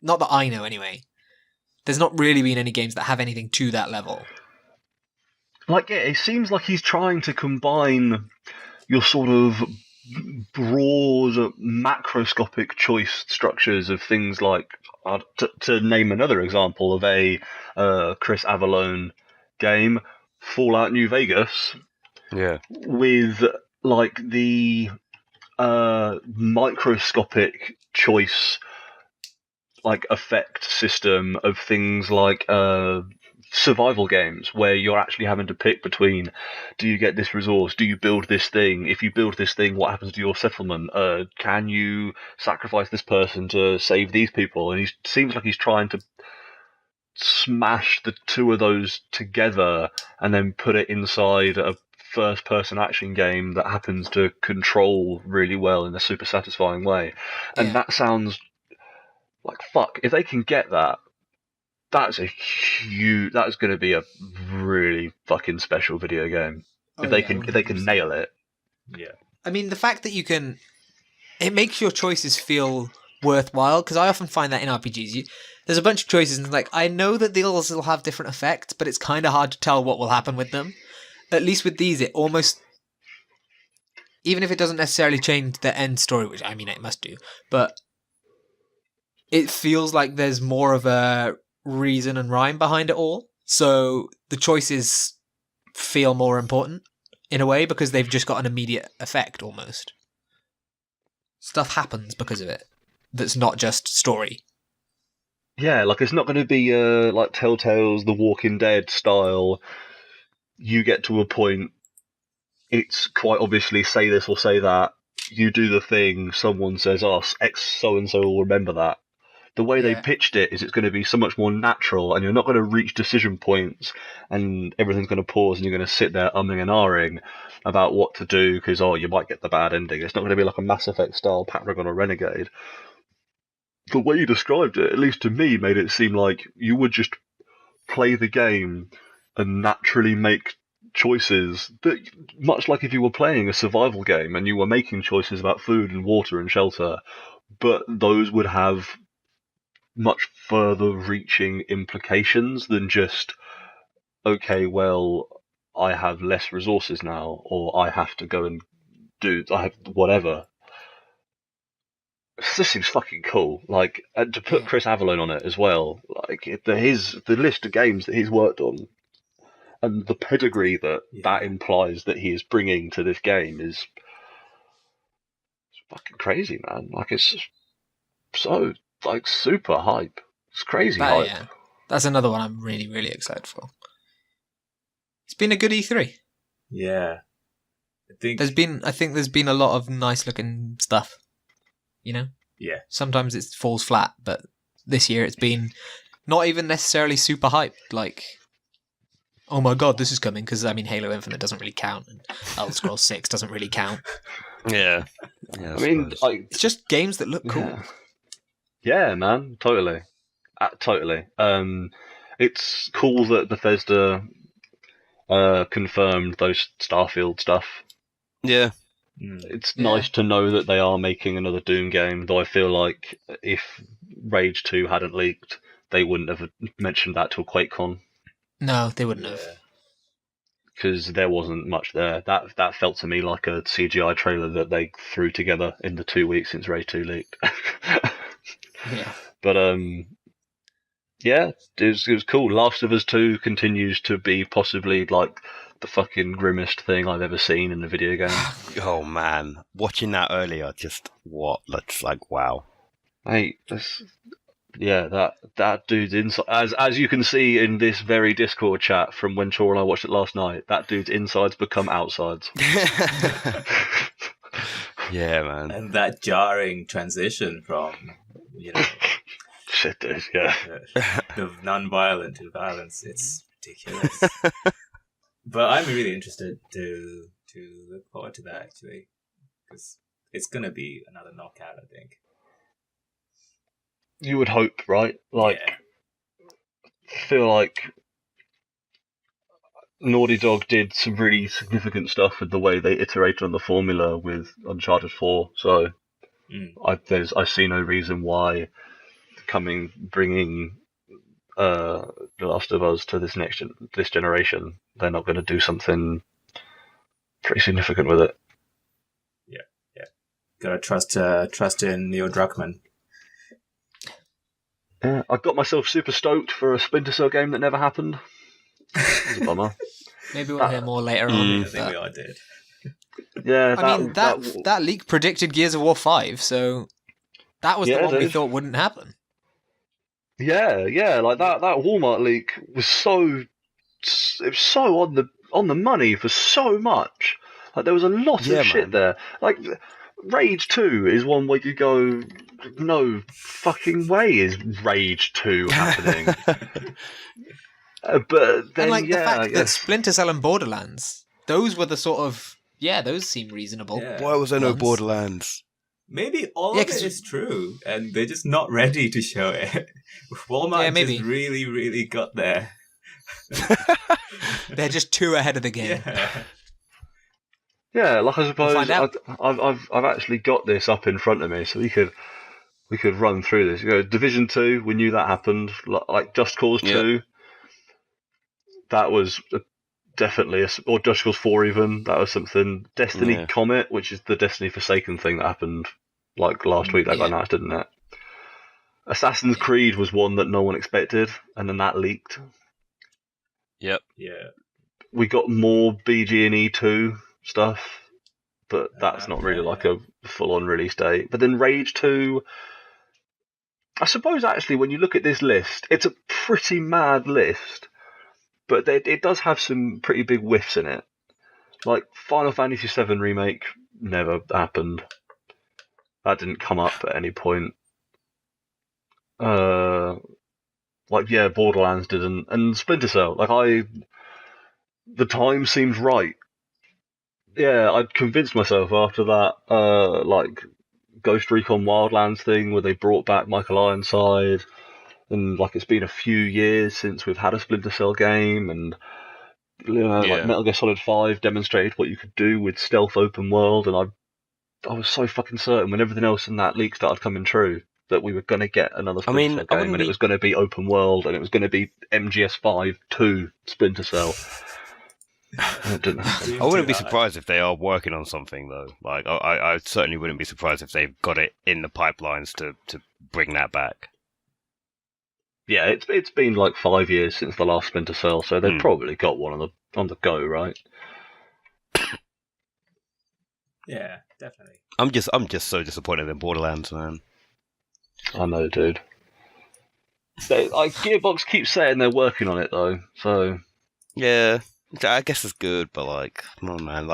Not that I know, anyway. There's not really been any games that have anything to that level. Like, yeah, it seems like he's trying to combine your sort of broad, macroscopic choice structures of things like, to name another example of a Chris Avellone game, Fallout New Vegas, with like the microscopic choice like effect system of things like survival games where you're actually having to pick between, do you get this resource, do you build this thing, if you build this thing, what happens to your settlement, can you sacrifice this person to save these people? And he seems like he's trying to smash the two of those together and then put it inside a first person action game that happens to control really well in a super satisfying way. And that sounds like, fuck, if they can get that, that's going to be a really fucking special video game. If they can nail it. Yeah. I mean, the fact that it makes your choices feel worthwhile, because I often find that in RPGs, there's a bunch of choices, and like, I know that these will have different effects, but it's kind of hard to tell what will happen with them. At least with these, it almost, even if it doesn't necessarily change the end story, which I mean it must do, but it feels like there's more of a reason and rhyme behind it all. So the choices feel more important in a way because they've just got an immediate effect almost. Stuff happens because of it. That's not just story. Yeah, like it's not going to be like Telltale's The Walking Dead style. You get to a point, it's quite obviously say this or say that. You do the thing, someone says, "Oh, X so and so will remember that." The way they pitched it is it's going to be so much more natural, and you're not going to reach decision points, and everything's going to pause, and you're going to sit there umming and ahhing about what to do because you might get the bad ending. It's not going to be like a Mass Effect style Paragon or Renegade. The way you described it, at least to me, made it seem like you would just play the game and naturally make choices that, much like if you were playing a survival game and you were making choices about food and water and shelter, but those would have much further reaching implications than just, okay, well, I have less resources now, or I have to go and I have whatever. This seems fucking cool. Like, and to put Chris Avellone on it as well, like the list of games that he's worked on, and the pedigree that implies that he is bringing to this game is fucking crazy, man. Like, it's so like super hype. It's crazy hype. Yeah, that's another one I'm really, really excited for. It's been a good E3. Yeah, I think there's been a lot of nice looking stuff. You know? Yeah. Sometimes it falls flat, but this year it's been not even necessarily super hyped. Like, oh my god, this is coming, because I mean, Halo Infinite doesn't really count, and Elder Scrolls 6 doesn't really count. Yeah. I mean, it's just games that look cool. Yeah, man, totally. Totally. It's cool that Bethesda confirmed those Starfield stuff. Yeah. It's nice to know that they are making another Doom game, though I feel like if Rage 2 hadn't leaked, they wouldn't have mentioned that till QuakeCon. No, they wouldn't have. Because there wasn't much there. That felt to me like a CGI trailer that they threw together in the 2 weeks since Rage 2 leaked. Yeah. But yeah, it was cool. Last of Us 2 continues to be possibly like the fucking grimmest thing I've ever seen in a video game. Oh man, watching that earlier, that's like wow. Hey, that dude's inside. As you can see in this very Discord chat from when Chor and I watched it last night, that dude's insides become outsides. Yeah, man. And that jarring transition from, shit, dude, yeah, the non-violent to violence, it's ridiculous. But I'm really interested to look forward to that, actually, because it's gonna be another knockout, I think. You would hope, right? Like, feel like Naughty Dog did some really significant stuff with the way they iterated on the formula with Uncharted 4. So I see no reason why bringing The Last of Us to this generation, they're not going to do something pretty significant with it. Yeah. Gotta trust in Neil Druckmann. Yeah, I got myself super stoked for a Splinter Cell game that never happened. It was a bummer. Maybe we'll hear more later on. I think we all did. Yeah, that leak predicted Gears of War 5, so that was the one we thought wouldn't happen. Yeah, like that Walmart leak was so on the money for so much. Like there was a lot of shit there. Like Rage 2 is one where you go, no fucking way is Rage 2 happening. But then, and the fact that Splinter Cell and Borderlands, those were the sort of those seem reasonable. Yeah. Why was there no Borderlands? Maybe all of it is true, and they're just not ready to show it. Walmart just really, really got there. They're just too ahead of the game. Yeah, like I suppose I've actually got this up in front of me, so we could run through this. You go, Division 2, we knew that happened. Like Just Cause 2, that was definitely or Just Cause 4 even, that was something. Destiny Comet, which is the Destiny Forsaken thing that happened like last week, that got announced, didn't it? Assassin's Creed was one that no one expected, and then that leaked. Yep. Yeah. We got more BG&E 2 stuff, but that's not really like a full-on release date. But then Rage 2, I suppose actually when you look at this list, it's a pretty mad list, but it does have some pretty big whiffs in it. Like Final Fantasy VII Remake never happened. That didn't come up at any point. Borderlands didn't, and Splinter Cell. The time seems right. Yeah, I'd convinced myself after that, Ghost Recon Wildlands thing where they brought back Michael Ironside, and it's been a few years since we've had a Splinter Cell game, and Metal Gear Solid 5 demonstrated what you could do with stealth open world, and I was so fucking certain when everything else in that leak started coming true that we were going to get another Splinter Cell game, and it was going to be open world, and it was going to be MGS5 2 Splinter Cell. I wouldn't be surprised if they are working on something, though. Like, I certainly wouldn't be surprised if they've got it in the pipelines to bring that back. Yeah, it's been 5 years since the last Splinter Cell, so they've probably got one on the go, right? Yeah, definitely. I'm just so disappointed in Borderlands, man. I know, dude. Gearbox keeps saying they're working on it, though, so... Yeah, I guess it's good, but, come on, man.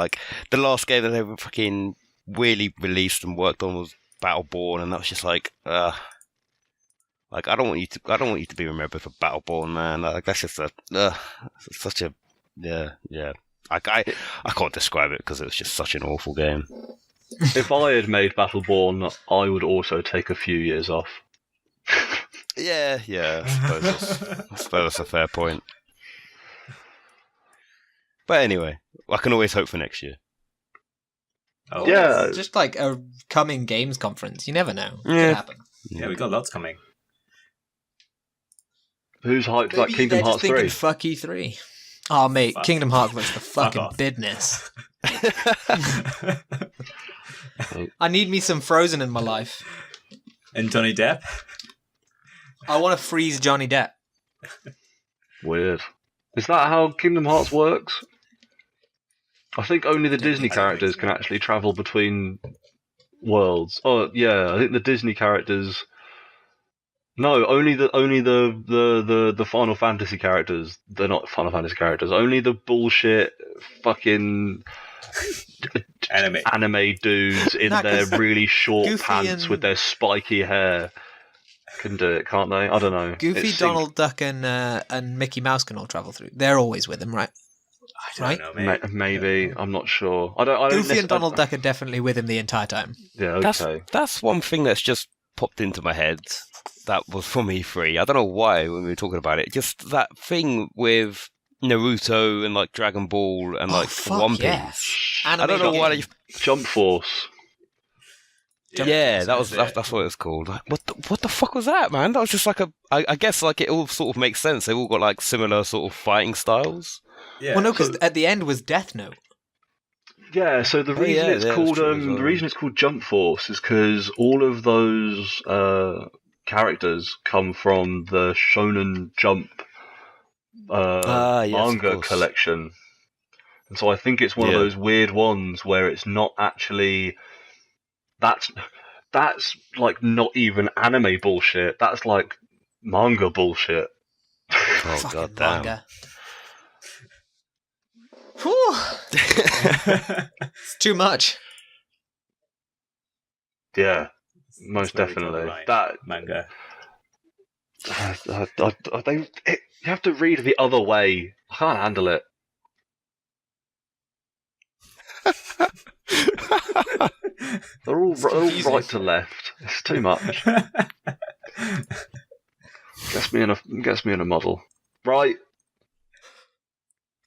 The last game that they fucking really released and worked on was Battleborn, and that was just I don't want you to be remembered for Battleborn, man. That's just such a... Yeah. I can't describe it because it was just such an awful game. If I had made Battleborn, I would also take a few years off. Yeah, I suppose that's a fair point. But anyway, I can always hope for next year. Oh, yeah. It's just a coming games conference. You never know. It could happen. Yeah, we got lots coming. Who's hyped about Kingdom Hearts 3? Fuck E3. Oh, mate, Kingdom Hearts was the fucking business. I need me some Frozen in my life. And Johnny Depp? I want to freeze Johnny Depp. Weird. Is that how Kingdom Hearts works? I think only the Disney characters can actually travel between worlds. Oh yeah, I think the Disney characters. No, only the Final Fantasy characters. They're not Final Fantasy characters. Only the bullshit fucking anime dudes in their really short Goofy pants with their spiky hair can do it, can't they? I don't know. Goofy, Donald Duck, and Mickey Mouse can all travel through. They're always with him, right? I don't know, maybe. I'm not sure. I don't Goofy and Donald Duck are definitely with him the entire time. Yeah, okay. That's one thing that's just popped into my head. That was from E3. I don't know why when we were talking about it. Just that thing with Naruto and Dragon Ball and One Piece. Yeah. I don't know why. Jump Force. That's what it's called. What the fuck was that, man? That was just I guess it all sort of makes sense. They've all got similar sort of fighting styles. Yeah. Well, no, because at the end was Death Note. Yeah, so the reason the reason it's called Jump Force is because all of those characters come from the Shonen Jump manga collection, and so I think it's one of those weird ones where it's not actually that's not even anime bullshit. That's Manga bullshit. Oh, Fucking god damn. manga. Whew. It's too much. Yeah, most That's where we draw the definitely. line. That Manga. you have to read the other way. I can't handle it. They're all confusing. right to left. It's too much. Gets me in a muddle. Right.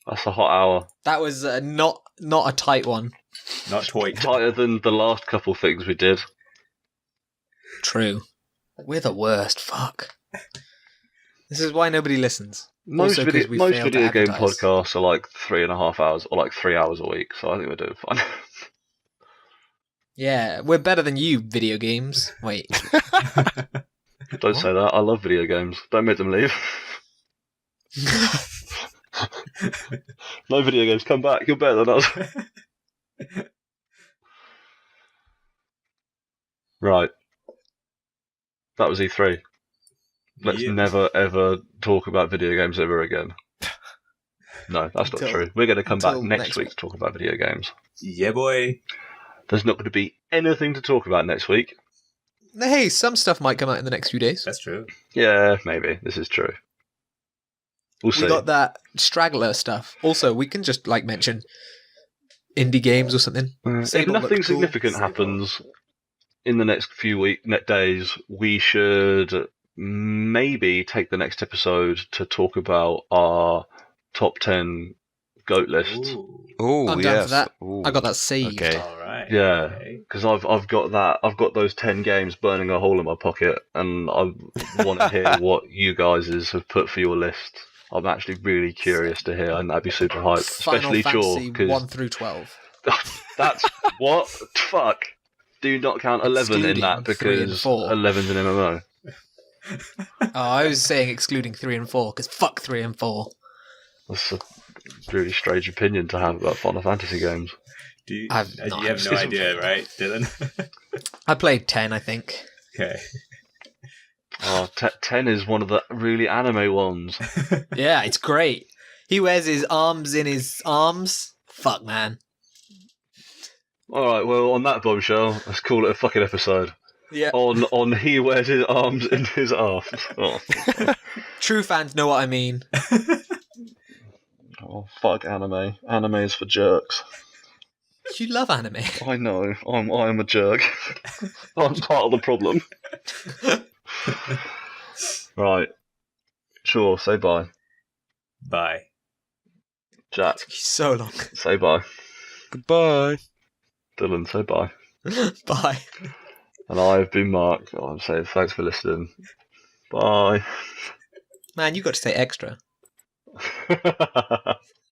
That's a hot hour. That was not a tight one. Not toy. Tighter than the last couple things we did. True. We're the worst. Fuck. This is why nobody listens. Most Also 'cause we most failed to video game advertise. podcasts are like 3.5 hours or like 3 hours a week, so I think we're doing fine. Yeah, we're better than you, video games. Wait. Don't say that. I love video games. Don't make them leave. No video games, come back. You're better than us. Right. That was E3. Let's Yeah. never ever talk about video games ever again. No, that's not Until- true. We're going to come back until next next week week. to talk about video games. Yeah, boy. There's not going to be anything to talk about next week. Hey, some stuff might come out in the next few days. That's true. Yeah, maybe. This is true. We'll see. We got that straggler stuff. Also, we can just like mention indie games or something. If Sable nothing looked cool. significant happens in the next few days, we should maybe take the next episode to talk about our top 10 GOAT lists. Ooh. Oh, I'm yes. down for that. Ooh. I got that saved. Okay. All right. Yeah. Okay. Because I've got that. I've got those 10 games burning a hole in my pocket, and I want to hear what you guys have put for your list. I'm actually really curious to hear, and that'd be super hype. Final Especially Jaw, Fantasy 'cause 1 through 12. that's what? Fuck. Do not count 11 in that Excluding 3 and because 4. 11's an MMO. Oh, I was saying excluding 3 and 4 because fuck 3 and 4. That's a really strange opinion to have about Final Fantasy games. You I've have not no actually idea, right, Dylan? I played 10, I think. Okay. Oh, 10 is one of the really anime ones. Yeah, it's great. He wears his arms in his arms. Fuck, man. Alright, well, on that bombshell, let's call it a fucking episode. Yeah. On he wears his arms in his arms. Oh, True fans know what I mean. oh, fuck anime. Anime is for jerks. You love anime. I know. I'm a jerk. I'm part of the problem. Right. Sure, say bye. Bye. Jack, Took you so long. say bye. Goodbye. Dylan, say bye. Bye. And I've been Mark. I'm saying thanks for listening. Bye. Man, you got to say extra.